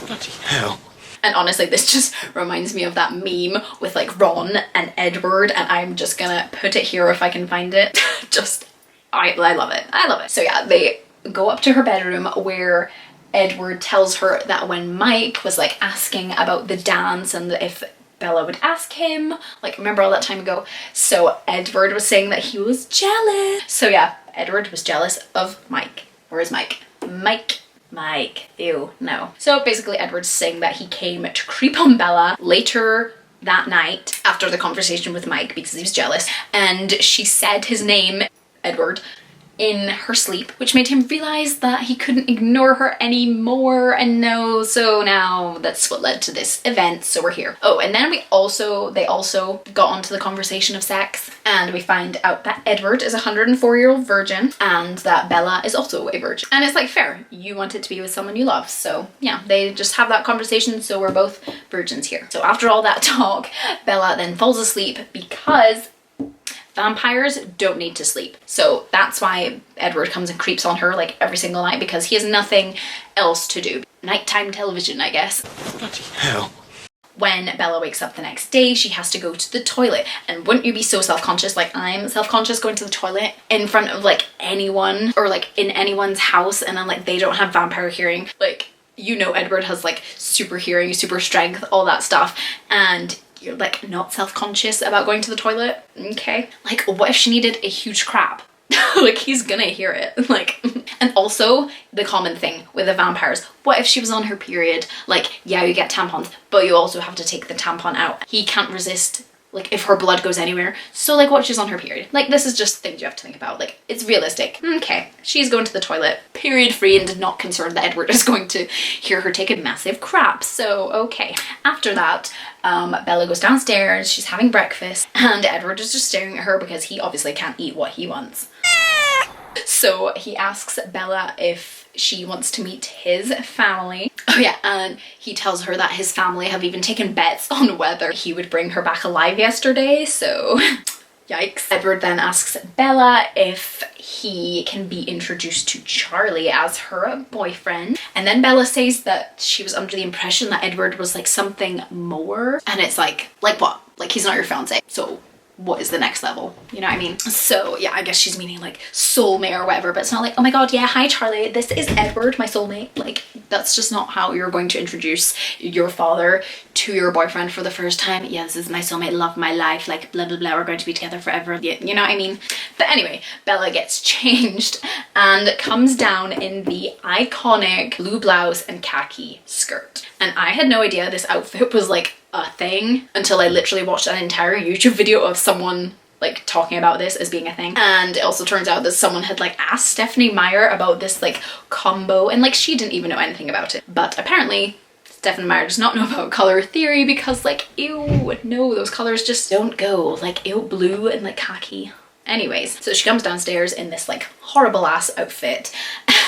Bloody hell. And honestly, this just reminds me of that meme with like Ron and Edward, and I'm just gonna put it here if I can find it. I love it. I love it. So yeah, they go up to her bedroom where Edward tells her that when Mike was like asking about the dance and if Bella would ask him, like remember all that time ago? So Edward was saying that he was jealous. So yeah, Edward was jealous of Mike. Where is Mike? Mike, ew, no. So basically Edward's saying that he came to creep on Bella later that night after the conversation with Mike because he was jealous, and she said his name, Edward, in her sleep, which made him realize that he couldn't ignore her anymore, and no, so now that's what led to this event, so we're here. Oh, and then they also got onto the conversation of sex, and we find out that Edward is a 104-year-old virgin, and that Bella is also a virgin. And it's like, fair, you wanted to be with someone you love, so yeah, they just have that conversation, so we're both virgins here. So after all that talk, Bella then falls asleep because vampires don't need to sleep. So that's why Edward comes and creeps on her like every single night, because he has nothing else to do. Nighttime television, I guess. Bloody hell. When Bella wakes up the next day, she has to go to the toilet. And wouldn't you be so self-conscious? Like, I'm self-conscious going to the toilet in front of like anyone, or like in anyone's house, and then like they don't have vampire hearing. Like, you know, Edward has like super hearing, super strength, all that stuff, and you're like not self-conscious about going to the toilet. Okay, like what if she needed a huge crap? Like he's gonna hear it. Like, and also the common thing with the vampires, what if she was on her period? Like, yeah, you get tampons, but you also have to take the tampon out. He can't resist like if her blood goes anywhere. So like what if she's on her period? Like, this is just things you have to think about. Like, it's realistic. Okay, she's going to the toilet, period free, and not concerned that Edward is going to hear her take a massive crap. So okay. After that, Bella goes downstairs, she's having breakfast, and Edward is just staring at her because he obviously can't eat what he wants. So he asks Bella if she wants to meet his family. Oh yeah, and he tells her that his family have even taken bets on whether he would bring her back alive yesterday, so yikes. Edward then asks Bella if he can be introduced to Charlie as her boyfriend, and then Bella says that she was under the impression that Edward was like something more, and it's like what? Like, he's not your fiance, so what is the next level? You know what I mean? So yeah, I guess she's meaning like soulmate or whatever, but it's not like, oh my god, yeah, hi Charlie, this is Edward, my soulmate. Like, that's just not how you're going to introduce your father to your boyfriend for the first time. Yeah, this is my soulmate, love my life, like blah blah blah, we're going to be together forever. Yeah, you know what I mean? But anyway, Bella gets changed and comes down in the iconic blue blouse and khaki skirt. And I had no idea this outfit was like a thing until I literally watched an entire YouTube video of someone like talking about this as being a thing. And it also turns out that someone had like asked Stephanie Meyer about this like combo, and like she didn't even know anything about it. But apparently Stephanie Meyer does not know about color theory, because like, ew, no, those colors just don't go. Like, ew, blue and like khaki. Anyways, so she comes downstairs in this like horrible ass outfit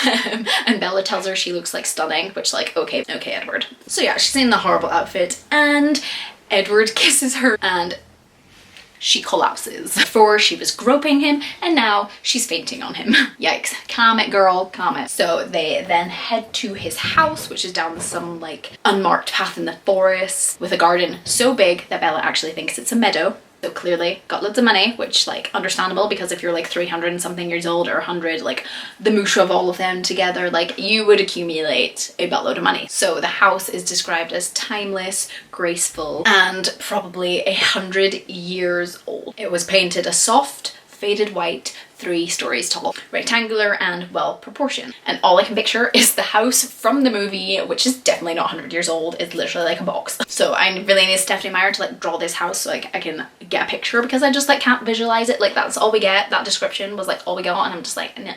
and Bella tells her she looks like stunning, which like, okay Edward. So yeah, she's in the horrible outfit and Edward kisses her and she collapses. Before she was groping him and now she's fainting on him. Yikes. Calm it, girl, calm it. So they then head to his house, which is down some like unmarked path in the forest with a garden so big that Bella actually thinks it's a meadow. So clearly got loads of money, which like understandable, because if you're like 300 and something years old or 100, like the moosh of all of them together, like you would accumulate a buttload of money. So the house is described as timeless, graceful, and probably 100 years old. It was painted a soft, faded white 3 stories tall, rectangular and well proportioned. And all I can picture is the house from the movie, which is definitely not 100 years old. It's literally like a box. So I really need Stephanie Meyer to like draw this house so like I can get a picture, because I just like can't visualize it. Like that's all we get. That description was like all we got, and I'm just like, no.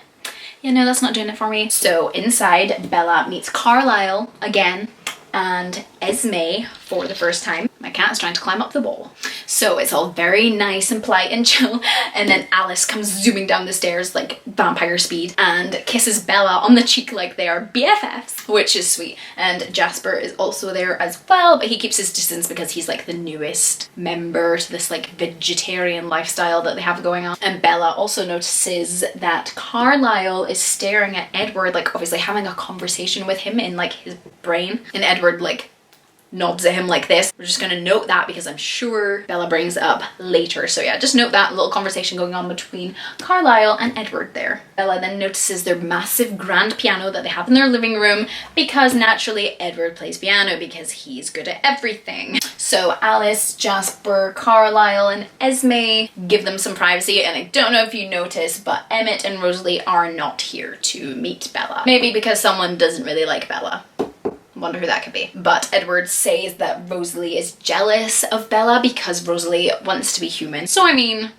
Yeah, no, that's not doing it for me. So inside, Bella meets Carlisle again and Esme for the first time. My cat's trying to climb up the wall. So it's all very nice and polite and chill. And then Alice comes zooming down the stairs like vampire speed and kisses Bella on the cheek like they are BFFs, which is sweet. And Jasper is also there as well, but he keeps his distance because he's like the newest member to this like vegetarian lifestyle that they have going on. And Bella also notices that Carlisle is staring at Edward, like obviously having a conversation with him in like his brain. And Edward like nods at him like this. We're just gonna note that because I'm sure Bella brings it up later. So yeah, just note that little conversation going on between Carlisle and Edward there. Bella then notices their massive grand piano that they have in their living room, because naturally Edward plays piano because he's good at everything. So Alice, Jasper, Carlisle and Esme give them some privacy, and I don't know if you noticed, but Emmett and Rosalie are not here to meet Bella. Maybe because someone doesn't really like Bella. Wonder who that could be. But Edward says that Rosalie is jealous of Bella because Rosalie wants to be human. So I mean,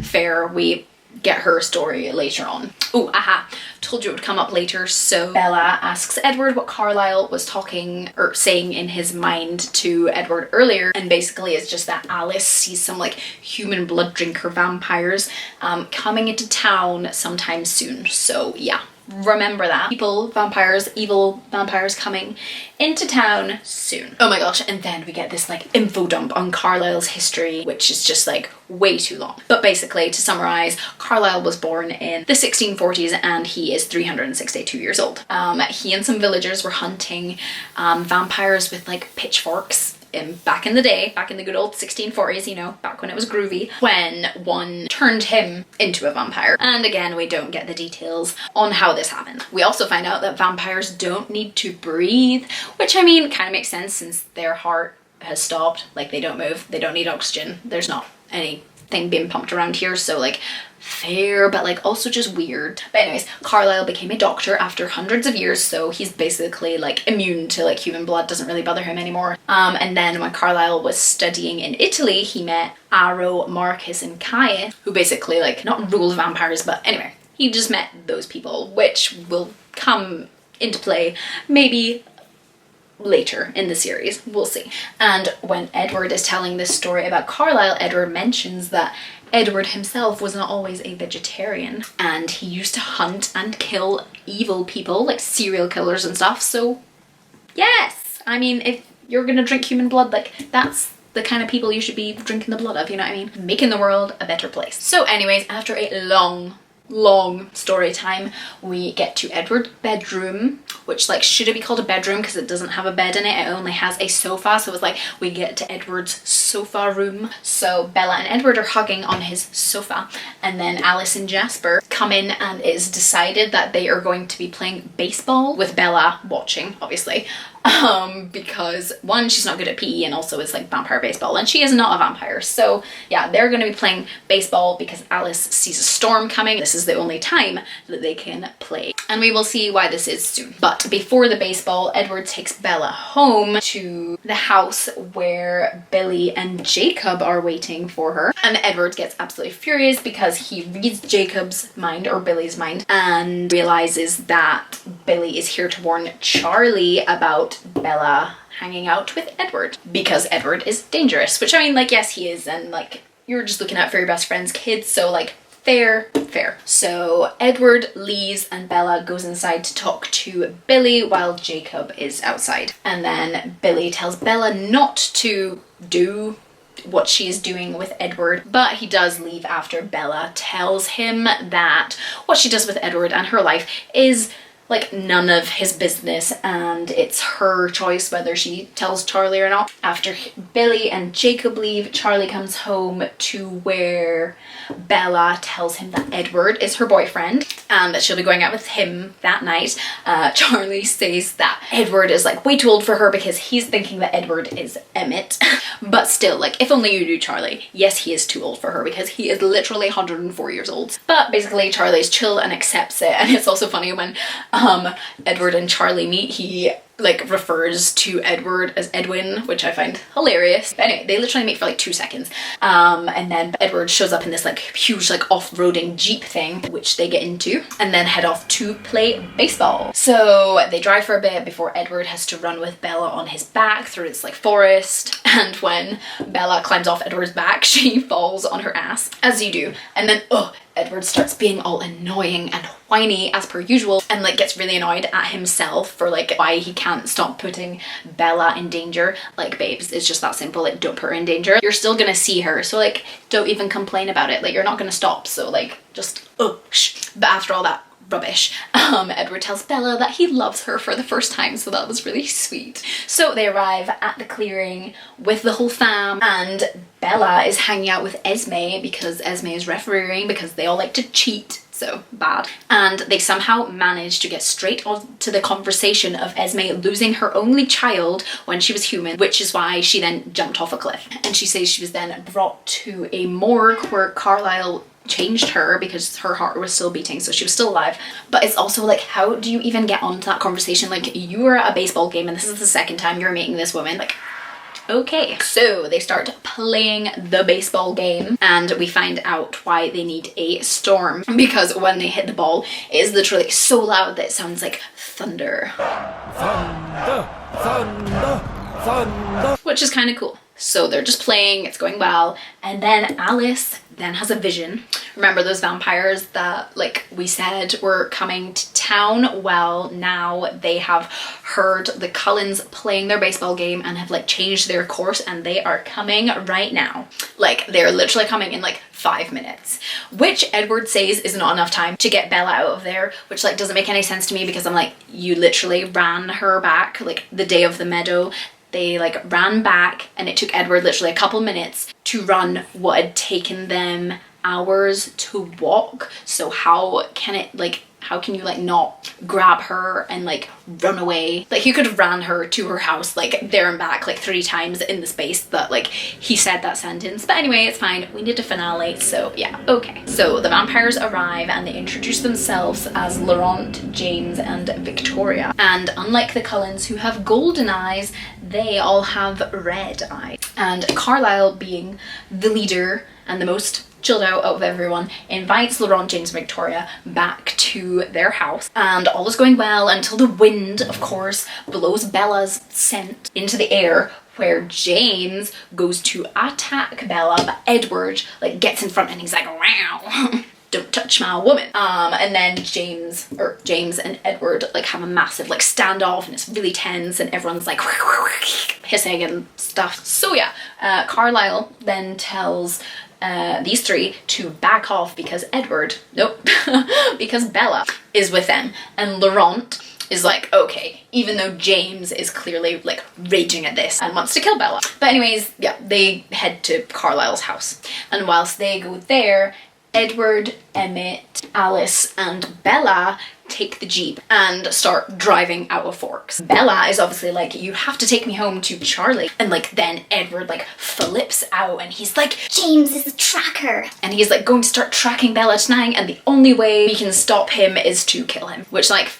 fair, we get her story later on. Oh, aha, told you it would come up later. So Bella asks Edward what Carlisle was talking or saying in his mind to Edward earlier, and basically it's just that Alice sees some like human blood drinker vampires coming into town sometime soon. So yeah, remember that. People, vampires, evil vampires coming into town soon. Oh my gosh, and then we get this like info dump on Carlisle's history, which is just like way too long. But basically, to summarize, Carlisle was born in the 1640s and he is 362 years old. He and some villagers were hunting vampires with like pitchforks. Back in the day, back in the good old 1640s, you know, back when it was groovy, when one turned him into a vampire. And again, we don't get the details on how this happened. We also find out that vampires don't need to breathe, which I mean, kind of makes sense since their heart has stopped. Like they don't move, they don't need oxygen. There's not anything being pumped around here, so like fair, but like also just weird. But anyways, Carlisle became a doctor after hundreds of years, so he's basically like immune to like human blood, doesn't really bother him anymore. And then when Carlisle was studying in Italy, he met Aro, Marcus and Caius, who basically like not ruled vampires, but anyway, he just met those people, which will come into play maybe later in the series, we'll see. And when Edward is telling this story about Carlisle, Edward mentions that Edward himself was not always a vegetarian and he used to hunt and kill evil people like serial killers and stuff. So yes, I mean, if you're gonna drink human blood, like that's the kind of people you should be drinking the blood of, you know what I mean? Making the world a better place. So anyways, after a long story time, we get to Edward's bedroom, which like should it be called a bedroom because it doesn't have a bed in it, it only has a sofa, so it's like we get to Edward's sofa room. So Bella and Edward are hugging on his sofa, and then Alice and Jasper come in, and it's decided that they are going to be playing baseball with Bella watching, obviously, because one, she's not good at PE, and also it's like vampire baseball and she is not a vampire. So yeah, they're going to be playing baseball because Alice sees a storm coming. This is the only time that they can play, and we will see why this is soon. But before the baseball, Edward takes Bella home to the house where Billy and Jacob are waiting for her, and Edward gets absolutely furious because he reads Jacob's mind, or Billy's mind, and realizes that Billy is here to warn Charlie about Bella hanging out with Edward because Edward is dangerous, which I mean, like, yes he is, and like you're just looking out for your best friend's kids, so like fair. So Edward leaves and Bella goes inside to talk to Billy while Jacob is outside, and then Billy tells Bella not to do what she is doing with Edward, but he does leave after Bella tells him that what she does with Edward and her life is like none of his business, and it's her choice whether she tells Charlie or not. After Billy and Jacob leave, Charlie comes home to where Bella tells him that Edward is her boyfriend and that she'll be going out with him that night. Charlie says that Edward is like way too old for her because he's thinking that Edward is Emmett. But still, like, if only you knew Charlie, yes, he is too old for her because he is literally 104 years old. But basically Charlie's chill and accepts it, and it's also funny when Edward and Charlie meet, he like refers to Edward as Edwin, which I find hilarious. But anyway, they literally meet for like 2 seconds. And then Edward shows up in this like huge like off-roading Jeep thing, which they get into, and then head off to play baseball. So they drive for a bit before Edward has to run with Bella on his back through this like forest. And when Bella climbs off Edward's back, she falls on her ass, as you do. And then, Edward starts being all annoying and whiny as per usual, and like gets really annoyed at himself for like why he can't stop putting Bella in danger. Like, babes, it's just that simple. Like, don't put her in danger. You're still gonna see her, so like don't even complain about it. Like, you're not gonna stop, so like just shh. But after all that rubbish, Edward tells Bella that he loves her for the first time, so that was really sweet. So they arrive at the clearing with the whole fam, and Bella is hanging out with Esme because Esme is refereeing because they all like to cheat. So bad. And they somehow manage to get straight on to the conversation of Esme losing her only child when she was human, which is why she then jumped off a cliff. And she says she was then brought to a morgue where Carlisle changed her because her heart was still beating, so she was still alive. But it's also like, how do you even get onto that conversation? Like, you were at a baseball game and this is the second time you're meeting this woman. Like, okay. So they start playing the baseball game, and we find out why they need a storm, because when they hit the ball, it is literally so loud that it sounds like thunder. Thunder, thunder, thunder. Which is kind of cool. So they're just playing, it's going well, and then Alice then has a vision. Remember those vampires that, like we said, were coming to town? Well, now they have heard the Cullens playing their baseball game and have like changed their course, and they are coming right now. Like, they're literally coming in like 5 minutes, which Edward says is not enough time to get Bella out of there, which like doesn't make any sense to me, because I'm like, you literally ran her back like the day of the meadow. They like ran back, and it took Edward literally a couple minutes to run what had taken them hours to walk. So how can it like, how can you like not grab her and like run away? Like, you could have ran her to her house like there and back like 3 times in the space that like he said that sentence. But anyway, it's fine. We need a finale, so yeah, okay. So the vampires arrive and they introduce themselves as Laurent, James, and Victoria. And unlike the Cullens, who have golden eyes, they all have red eyes. And Carlisle, being the leader and the most chilled out of everyone, invites Laurent, James, and Victoria back to their house, and all is going well until the wind, of course, blows Bella's scent into the air, where James goes to attack Bella, but Edward like gets in front and he's like, wow, don't touch my woman. And then James and Edward like have a massive like standoff, and it's really tense, and everyone's like hissing and stuff. So yeah, Carlisle then tells these 3 to back off because because Bella is with them, and Laurent is like, okay, even though James is clearly like raging at this and wants to kill Bella. But anyways, yeah, they head to Carlisle's house, and whilst they go there, Edward, Emmett, Alice, and Bella take the Jeep and start driving out of Forks. Bella is obviously like, you have to take me home to Charlie. And like, then Edward like flips out and he's like, James is a tracker. and he's like going to start tracking Bella tonight, and the only way we can stop him is to kill him. Which like,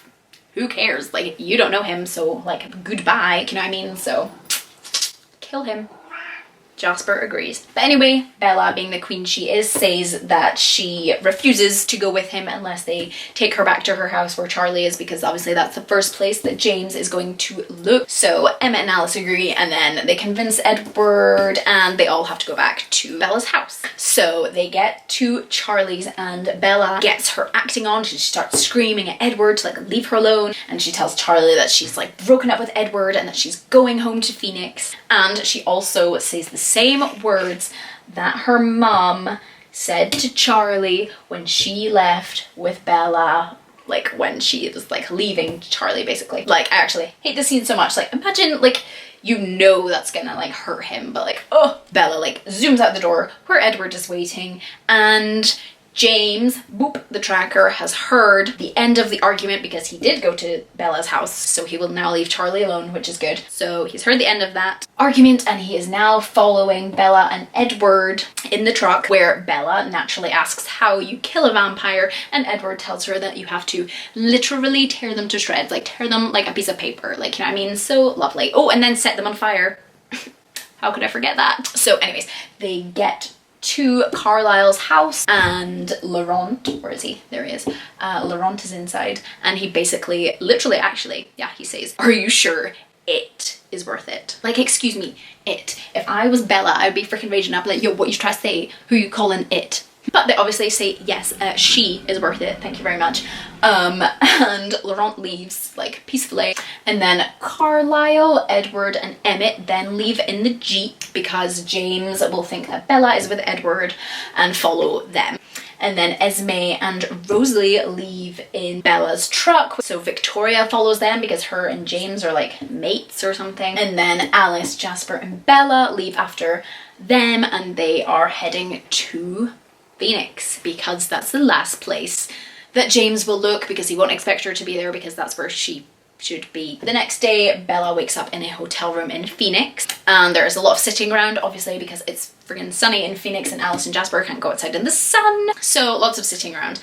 who cares? Like, you don't know him, so like, goodbye, you know what I mean? So kill him. Jasper agrees. But anyway, Bella, being the queen she is, says that she refuses to go with him unless they take her back to her house where Charlie is, because obviously that's the first place that James is going to look. So Emma and Alice agree, and then they convince Edward, and they all have to go back to Bella's house. So they get to Charlie's, and Bella gets her acting on. She starts screaming at Edward to like leave her alone, and she tells Charlie that she's like broken up with Edward and that she's going home to Phoenix. And she also says the same words that her mom said to Charlie when she left with Bella like when she was like leaving Charlie basically. Like I actually hate this scene so much. Like imagine like you know that's gonna like hurt him, but like, oh, Bella like zooms out the door where Edward is waiting, and James, boop, the tracker, has heard the end of the argument because he did go to Bella's house, so he will now leave Charlie alone, which is good. So he's heard the end of that argument and he is now following Bella and Edward in the truck, where Bella naturally asks how you kill a vampire, and Edward tells her that you have to literally tear them to shreds, like tear them like a piece of paper, like, you know what I mean? So lovely. Oh, and then set them on fire. How could I forget that? So anyways, they get to Carlisle's house, and Laurent, where is he? There he is. Laurent is inside, and he basically, literally, actually, yeah, he says, "Are you sure it is worth it?" Like, excuse me, it. If I was Bella, I'd be freaking raging up like, yo, what you try to say? Who you calling it? But they obviously say, yes, she is worth it, thank you very much. And Laurent leaves, like, peacefully. And then Carlisle, Edward, and Emmett then leave in the Jeep because James will think that Bella is with Edward and follow them. And then Esme and Rosalie leave in Bella's truck. So Victoria follows them because her and James are like mates or something. And then Alice, Jasper, and Bella leave after them, and they are heading to Phoenix because that's the last place that James will look, because he won't expect her to be there because that's where she should be. The next day, Bella wakes up in a hotel room in Phoenix, and there's a lot of sitting around, obviously, because it's friggin' sunny in Phoenix and Alice and Jasper can't go outside in the sun, so lots of sitting around.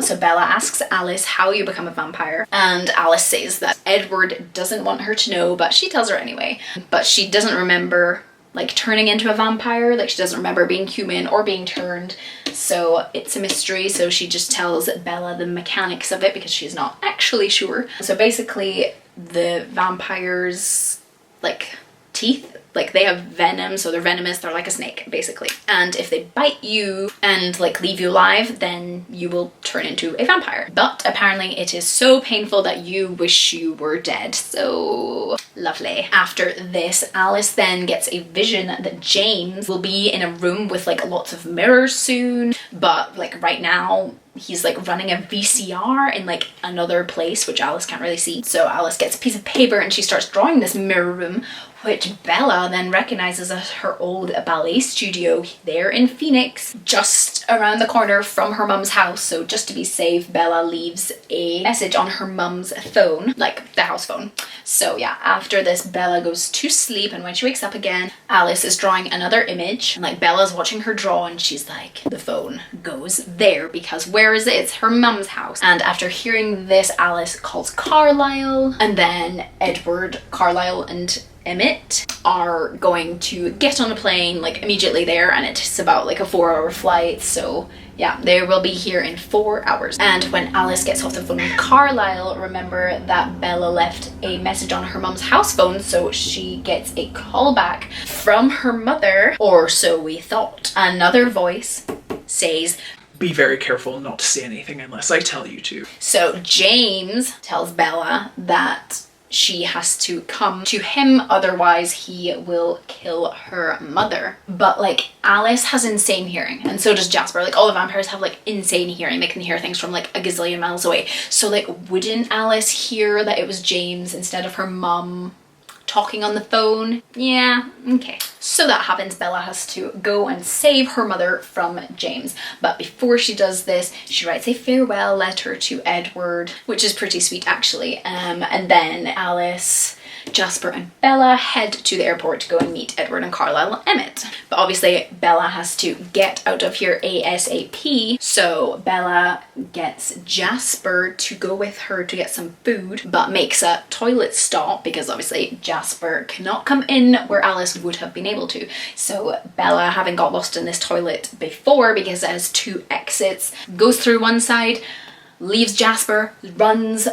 So Bella asks Alice how you become a vampire, and Alice says that Edward doesn't want her to know, but she tells her anyway. But she doesn't remember like turning into a vampire, like she doesn't remember being human or being turned, so it's a mystery. So she just tells Bella the mechanics of it because she's not actually sure. So basically the vampires like teeth, like they have venom, so they're venomous, they're like a snake basically, and if they bite you and like leave you alive, then you will turn into a vampire. But apparently it is so painful that you wish you were dead. So lovely. After this, Alice then gets a vision that James will be in a room with like lots of mirrors soon, but like right now he's like running a VCR in like another place which Alice can't really see. So Alice gets a piece of paper and she starts drawing this mirror room, which Bella then recognizes as her old ballet studio there in Phoenix, just around the corner from her mum's house. So just to be safe, Bella leaves a message on her mum's phone, like the house phone. So yeah, after this, Bella goes to sleep, and when she wakes up again, Alice is drawing another image, and like Bella's watching her draw, and she's like, the phone goes there, because where is it? It's her mum's house. And after hearing this, Alice calls Carlisle, and then Edward, Carlisle, and Emmett are going to get on a plane like immediately there, and it's about like a 4-hour flight. So yeah, they will be here in 4 hours. And when Alice gets off the phone with Carlisle, remember that Bella left a message on her mum's house phone, so she gets a call back from her mother, or so we thought. Another voice says, "Be very careful not to say anything unless I tell you to." So James tells Bella that she has to come to him, otherwise he will kill her mother. But like Alice has insane hearing, and so does Jasper. Like all the vampires have like insane hearing. They can hear things from like a gazillion miles away. So like wouldn't Alice hear that it was James instead of her mum talking on the phone? Yeah, okay. So that happens. Bella has to go and save her mother from James. But before she does this, she writes a farewell letter to Edward, which is pretty sweet actually. And then Alice, Jasper, and Bella head to the airport to go and meet Edward and Carlisle and Emmett. But obviously Bella has to get out of here ASAP. So Bella gets Jasper to go with her to get some food, but makes a toilet stop because obviously Jasper cannot come in where Alice would have been able to. So Bella, having got lost in this toilet before because it has 2 exits, goes through one side, leaves Jasper, runs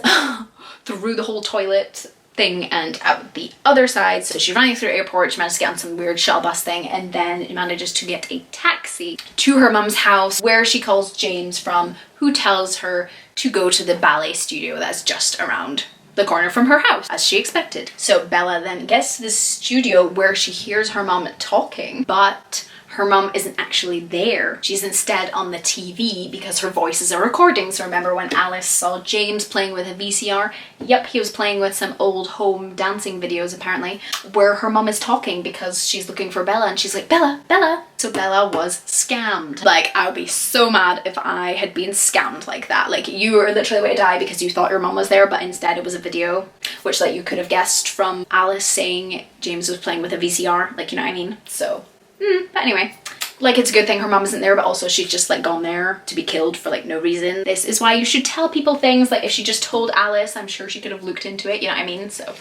through the whole toilet thing and out the other side. So she's running through the airport, she manages to get on some weird shuttle bus thing, and then manages to get a taxi to her mum's house, where she calls James from, who tells her to go to the ballet studio that's just around the corner from her house, as she expected. So Bella then gets to the studio where she hears her mom talking, but her mum isn't actually there. She's instead on the TV because her voice is a recording. So remember when Alice saw James playing with a VCR? Yep, he was playing with some old home dancing videos apparently, where her mum is talking because she's looking for Bella and she's like, Bella, Bella. So Bella was scammed. Like, I would be so mad if I had been scammed like that. Like, you were literally going to die because you thought your mum was there, but instead it was a video, which like you could have guessed from Alice saying James was playing with a VCR. Like, you know what I mean? So, but anyway. Like, it's a good thing her mum isn't there, but also she's just like gone there to be killed for like no reason. This is why you should tell people things. Like, if she just told Alice, I'm sure she could have looked into it, you know what I mean? So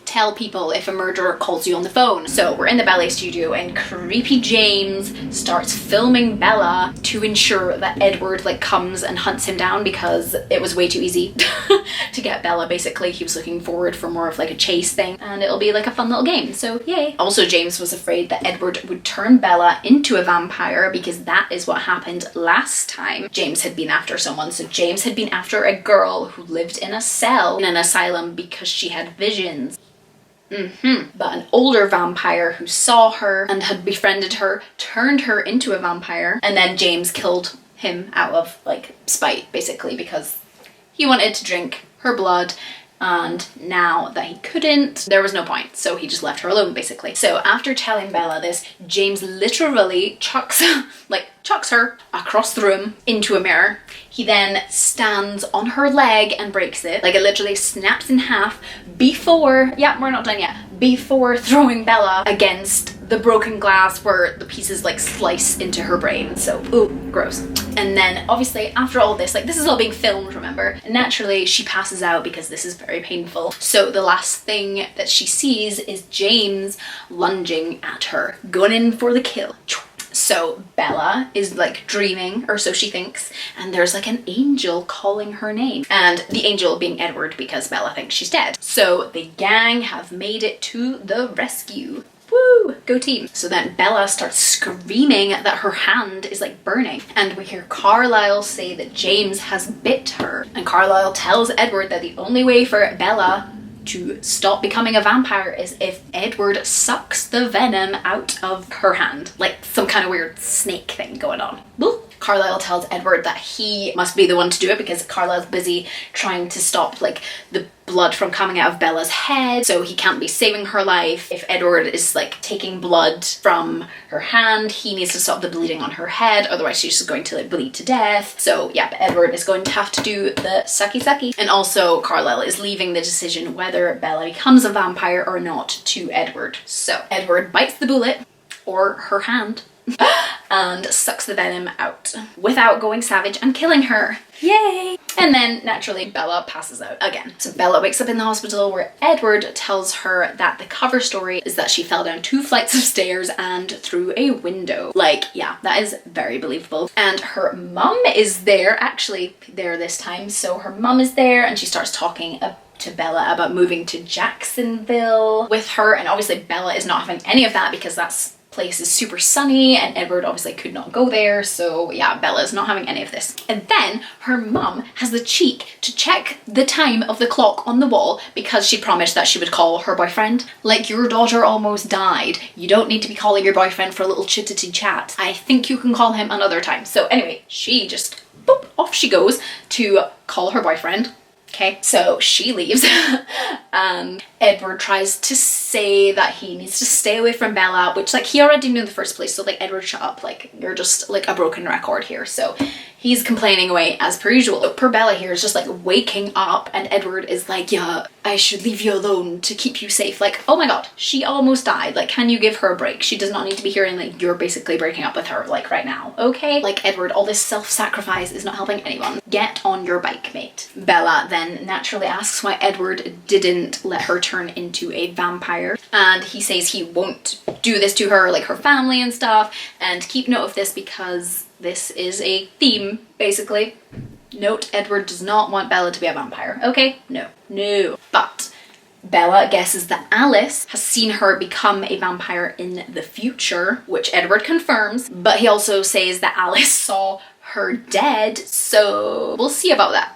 tell people if a murderer calls you on the phone. So we're in the ballet studio and creepy James starts filming Bella to ensure that Edward like comes and hunts him down, because it was way too easy to get Bella. Basically, he was looking forward for more of like a chase thing, and it'll be like a fun little game, so yay. Also, James was afraid that Edward would turn Bella into a vampire, because that is what happened last time James had been after someone. So James had been after a girl who lived in a cell in an asylum because she had visions. But an older vampire who saw her and had befriended her turned her into a vampire, and then James killed him out of like spite, basically, because he wanted to drink her blood, and now that he couldn't, there was no point, so he just left her alone, basically. So after telling Bella this, James literally chucks her across the room into a mirror. He then stands on her leg and breaks it. Like, it literally snaps in half before, yeah, we're not done yet, before throwing Bella against the broken glass where the pieces like slice into her brain. So, ooh, gross. And then obviously after all this, like, this is all being filmed, remember? And naturally she passes out because this is very painful. So the last thing that she sees is James lunging at her, going in for the kill. So Bella is like dreaming, or so she thinks, and there's like an angel calling her name, and the angel being Edward, because Bella thinks she's dead. So the gang have made it to the rescue. Woo! Go team. So then Bella starts screaming that her hand is like burning, and we hear Carlisle say that James has bit her, and Carlisle tells Edward that the only way for Bella to stop becoming a vampire is if Edward sucks the venom out of her hand, like some kind of weird snake thing going on. Woo! Carlisle tells Edward that he must be the one to do it because Carlisle's busy trying to stop like the blood from coming out of Bella's head, so he can't be saving her life. If Edward is like taking blood from her hand, he needs to stop the bleeding on her head, otherwise she's just going to like bleed to death. So yeah, but Edward is going to have to do the sucky. And also Carlisle is leaving the decision whether Bella becomes a vampire or not to Edward. So Edward bites the bullet, or her hand, and sucks the venom out without going savage and killing her. Yay! And then naturally Bella passes out again. So Bella wakes up in the hospital where Edward tells her that the cover story is that she fell down 2 flights of stairs and through a window. Like, yeah, that is very believable. And her mum is there, actually there this time. So her mum is there and she starts talking to Bella about moving to Jacksonville with her, and obviously Bella is not having any of that because that's place is super sunny and Edward obviously could not go there, so yeah, Bella's not having any of this. And then her mum has the cheek to check the time of the clock on the wall because she promised that she would call her boyfriend. Like, your daughter almost died, you don't need to be calling your boyfriend for a little chitty chat. I think you can call him another time. So anyway, she just boop, off she goes to call her boyfriend. Okay, so she leaves. Edward tries to say that he needs to stay away from Bella, which like he already knew in the first place, so like, Edward, shut up, like you're just like a broken record here. So he's complaining away as per usual. So poor Bella here is just like waking up and Edward is like, yeah, I should leave you alone to keep you safe. Like, oh my god, she almost died. Like, can you give her a break? She does not need to be hearing like you're basically breaking up with her like right now, okay? Like, Edward, all this self-sacrifice is not helping anyone. Get on your bike, mate. Bella then naturally asks why Edward didn't let her turn into a vampire, and he says he won't do this to her, like her family and stuff. And keep note of this because this is a theme, basically. Note, Edward does not want Bella to be a vampire, okay? No. But Bella guesses that Alice has seen her become a vampire in the future, which Edward confirms, but he also says that Alice saw her dead, so we'll see about that.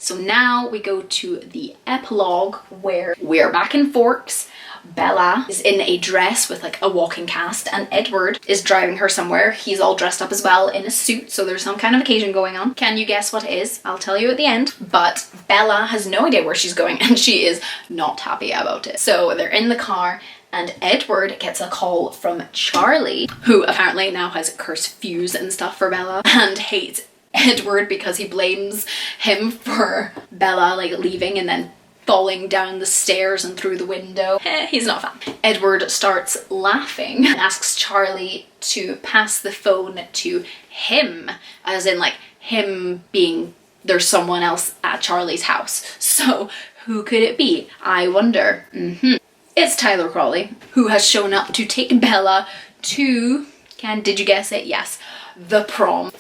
So now we go to the epilogue where we're back in Forks. Bella is in a dress with like a walking cast and Edward is driving her somewhere. He's all dressed up as well in a suit, so there's some kind of occasion going on. Can you guess what it is? I'll tell you at the end. But Bella has no idea where she's going and she is not happy about it. So they're in the car and Edward gets a call from Charlie, who apparently now has curfews and stuff for Bella and hates Edward because he blames him for Bella like leaving and then falling down the stairs and through the window. He's not a fan. Edward starts laughing and asks Charlie to pass the phone to him, as in like him being there's someone else at Charlie's house. So who could it be? I wonder. It's Tyler Crawley, who has shown up to take Bella to, did you guess it? Yes, the prom.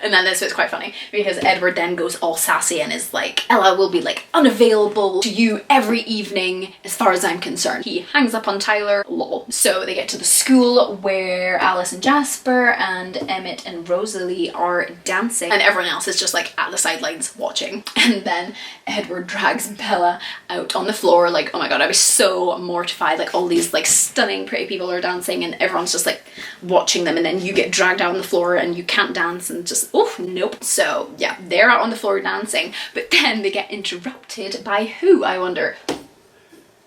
And then this bit's quite funny because Edward then goes all sassy and is like, Ella will be like unavailable to you every evening as far as I'm concerned. He hangs up on Tyler, lol. So they get to the school where Alice and Jasper and Emmett and Rosalie are dancing and everyone else is just like at the sidelines watching. And then Edward drags Bella out on the floor like, oh my god, I was so mortified. Like all these like stunning pretty people are dancing and everyone's just like watching them and then you get dragged out on the floor and you can't dance and just oh nope. So yeah, they're out on the floor dancing, but then they get interrupted by who, I wonder?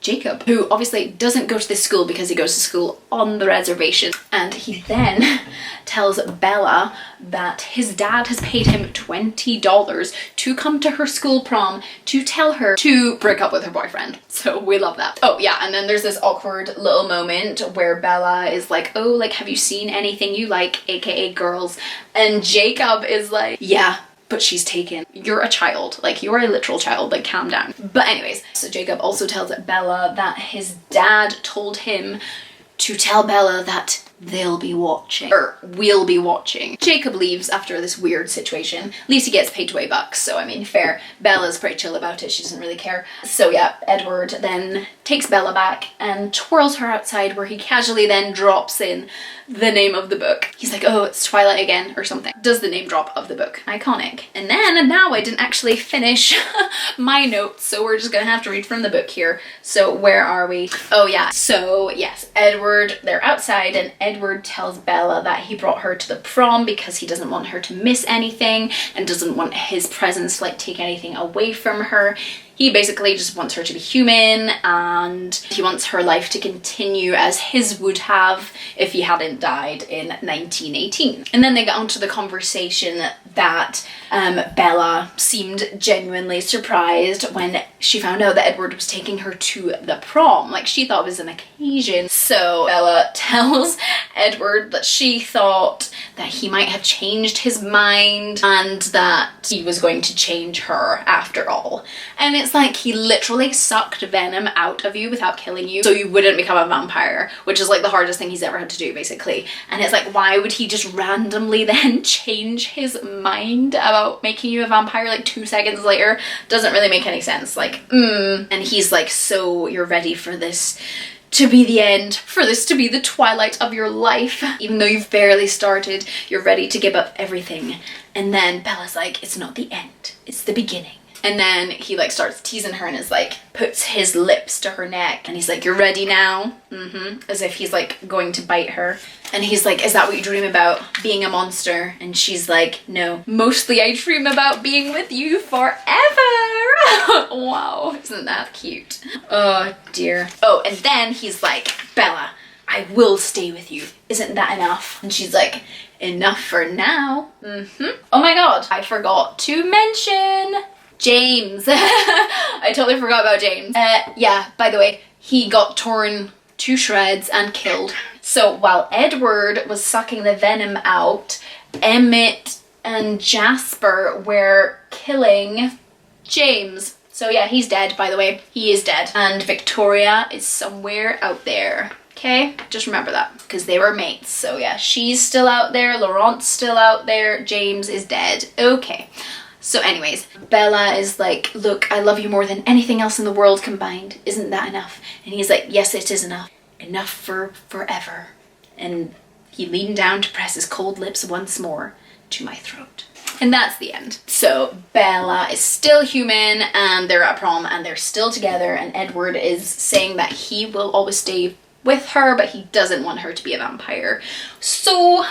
Jacob, who obviously doesn't go to this school because he goes to school on the reservation, and he then tells Bella that his dad has paid him $20 to come to her school prom to tell her to break up with her boyfriend. So we love that. Oh yeah, and then there's this awkward little moment where Bella is like, oh, like have you seen anything you like, aka girls? And Jacob is like, yeah, but she's taken. You're a child, like you're a literal child, like calm down. But anyways, so Jacob also tells Bella that his dad told him to tell Bella that they'll be watching, or we'll be watching. Jacob leaves after this weird situation. At least he gets paid $20, so I mean, fair. Bella's pretty chill about it, she doesn't really care. So yeah, Edward then takes Bella back and twirls her outside where he casually then drops in the name of the book. He's like, oh, it's Twilight again or something. Does the name drop of the book. Iconic. And now I didn't actually finish my notes, so we're just gonna have to read from the book here. So where are we? Oh yeah, so yes, Edward, they're outside and Edward tells Bella that he brought her to the prom because he doesn't want her to miss anything and doesn't want his presence to like take anything away from her. He basically just wants her to be human and he wants her life to continue as his would have if he hadn't died in 1918. And then they get onto the conversation that Bella seemed genuinely surprised when she found out that Edward was taking her to the prom. Like she thought it was an occasion. So Bella tells Edward that she thought that he might have changed his mind and that he was going to change her after all. And it's like he literally sucked venom out of you without killing you so you wouldn't become a vampire, which is like the hardest thing he's ever had to do basically. And it's like, why would he just randomly then change his mind about making you a vampire like 2 seconds later? Doesn't really make any sense. Like, And he's like, so you're ready for this to be the end, for this to be the twilight of your life, even though you've barely started, you're ready to give up everything. And then Bella's like, it's not the end, it's the beginning. And then he like starts teasing her and is like, puts his lips to her neck and he's like, you're ready now? As if he's like going to bite her. And he's like, is that what you dream about? Being a monster? And she's like, no, mostly I dream about being with you forever. Wow, isn't that cute? Oh dear. Oh, and then he's like, Bella, I will stay with you. Isn't that enough? And she's like, enough for now. Oh my god, I forgot to mention James. I totally forgot about James. Yeah, by the way, he got torn to shreds and killed. So while Edward was sucking the venom out, Emmett and Jasper were killing James. So yeah, he's dead, by the way. He is dead. And Victoria is somewhere out there. Okay, just remember that, because they were mates. So yeah, she's still out there, Laurent's still out there, James is dead. Okay. So anyways, Bella is like, look, I love you more than anything else in the world combined. Isn't that enough? And he's like, yes, it is enough. Enough for forever. And he leaned down to press his cold lips once more to my throat. And that's the end. So Bella is still human and they're at prom and they're still together, and Edward is saying that he will always stay with her, but he doesn't want her to be a vampire. So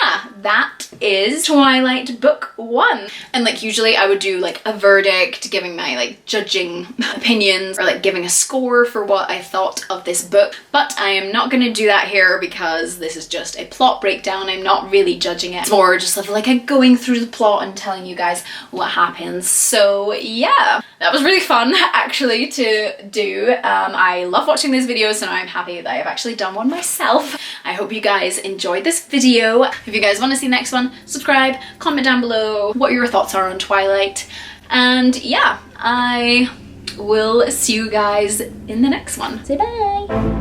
yeah, that is Twilight book 1. And like usually I would do like a verdict, giving my like judging opinions, or like giving a score for what I thought of this book, but I am not going to do that here because this is just a plot breakdown. I'm not really judging it. It's more just of like a going through the plot and telling you guys what happens. So yeah, that was really fun actually to do. I love watching these videos, and I'm happy that I've actually done one myself. I hope you guys enjoyed this video. If you guys want to see the next one, subscribe, comment down below what your thoughts are on Twilight, and yeah, I will see you guys in the next one. Say bye!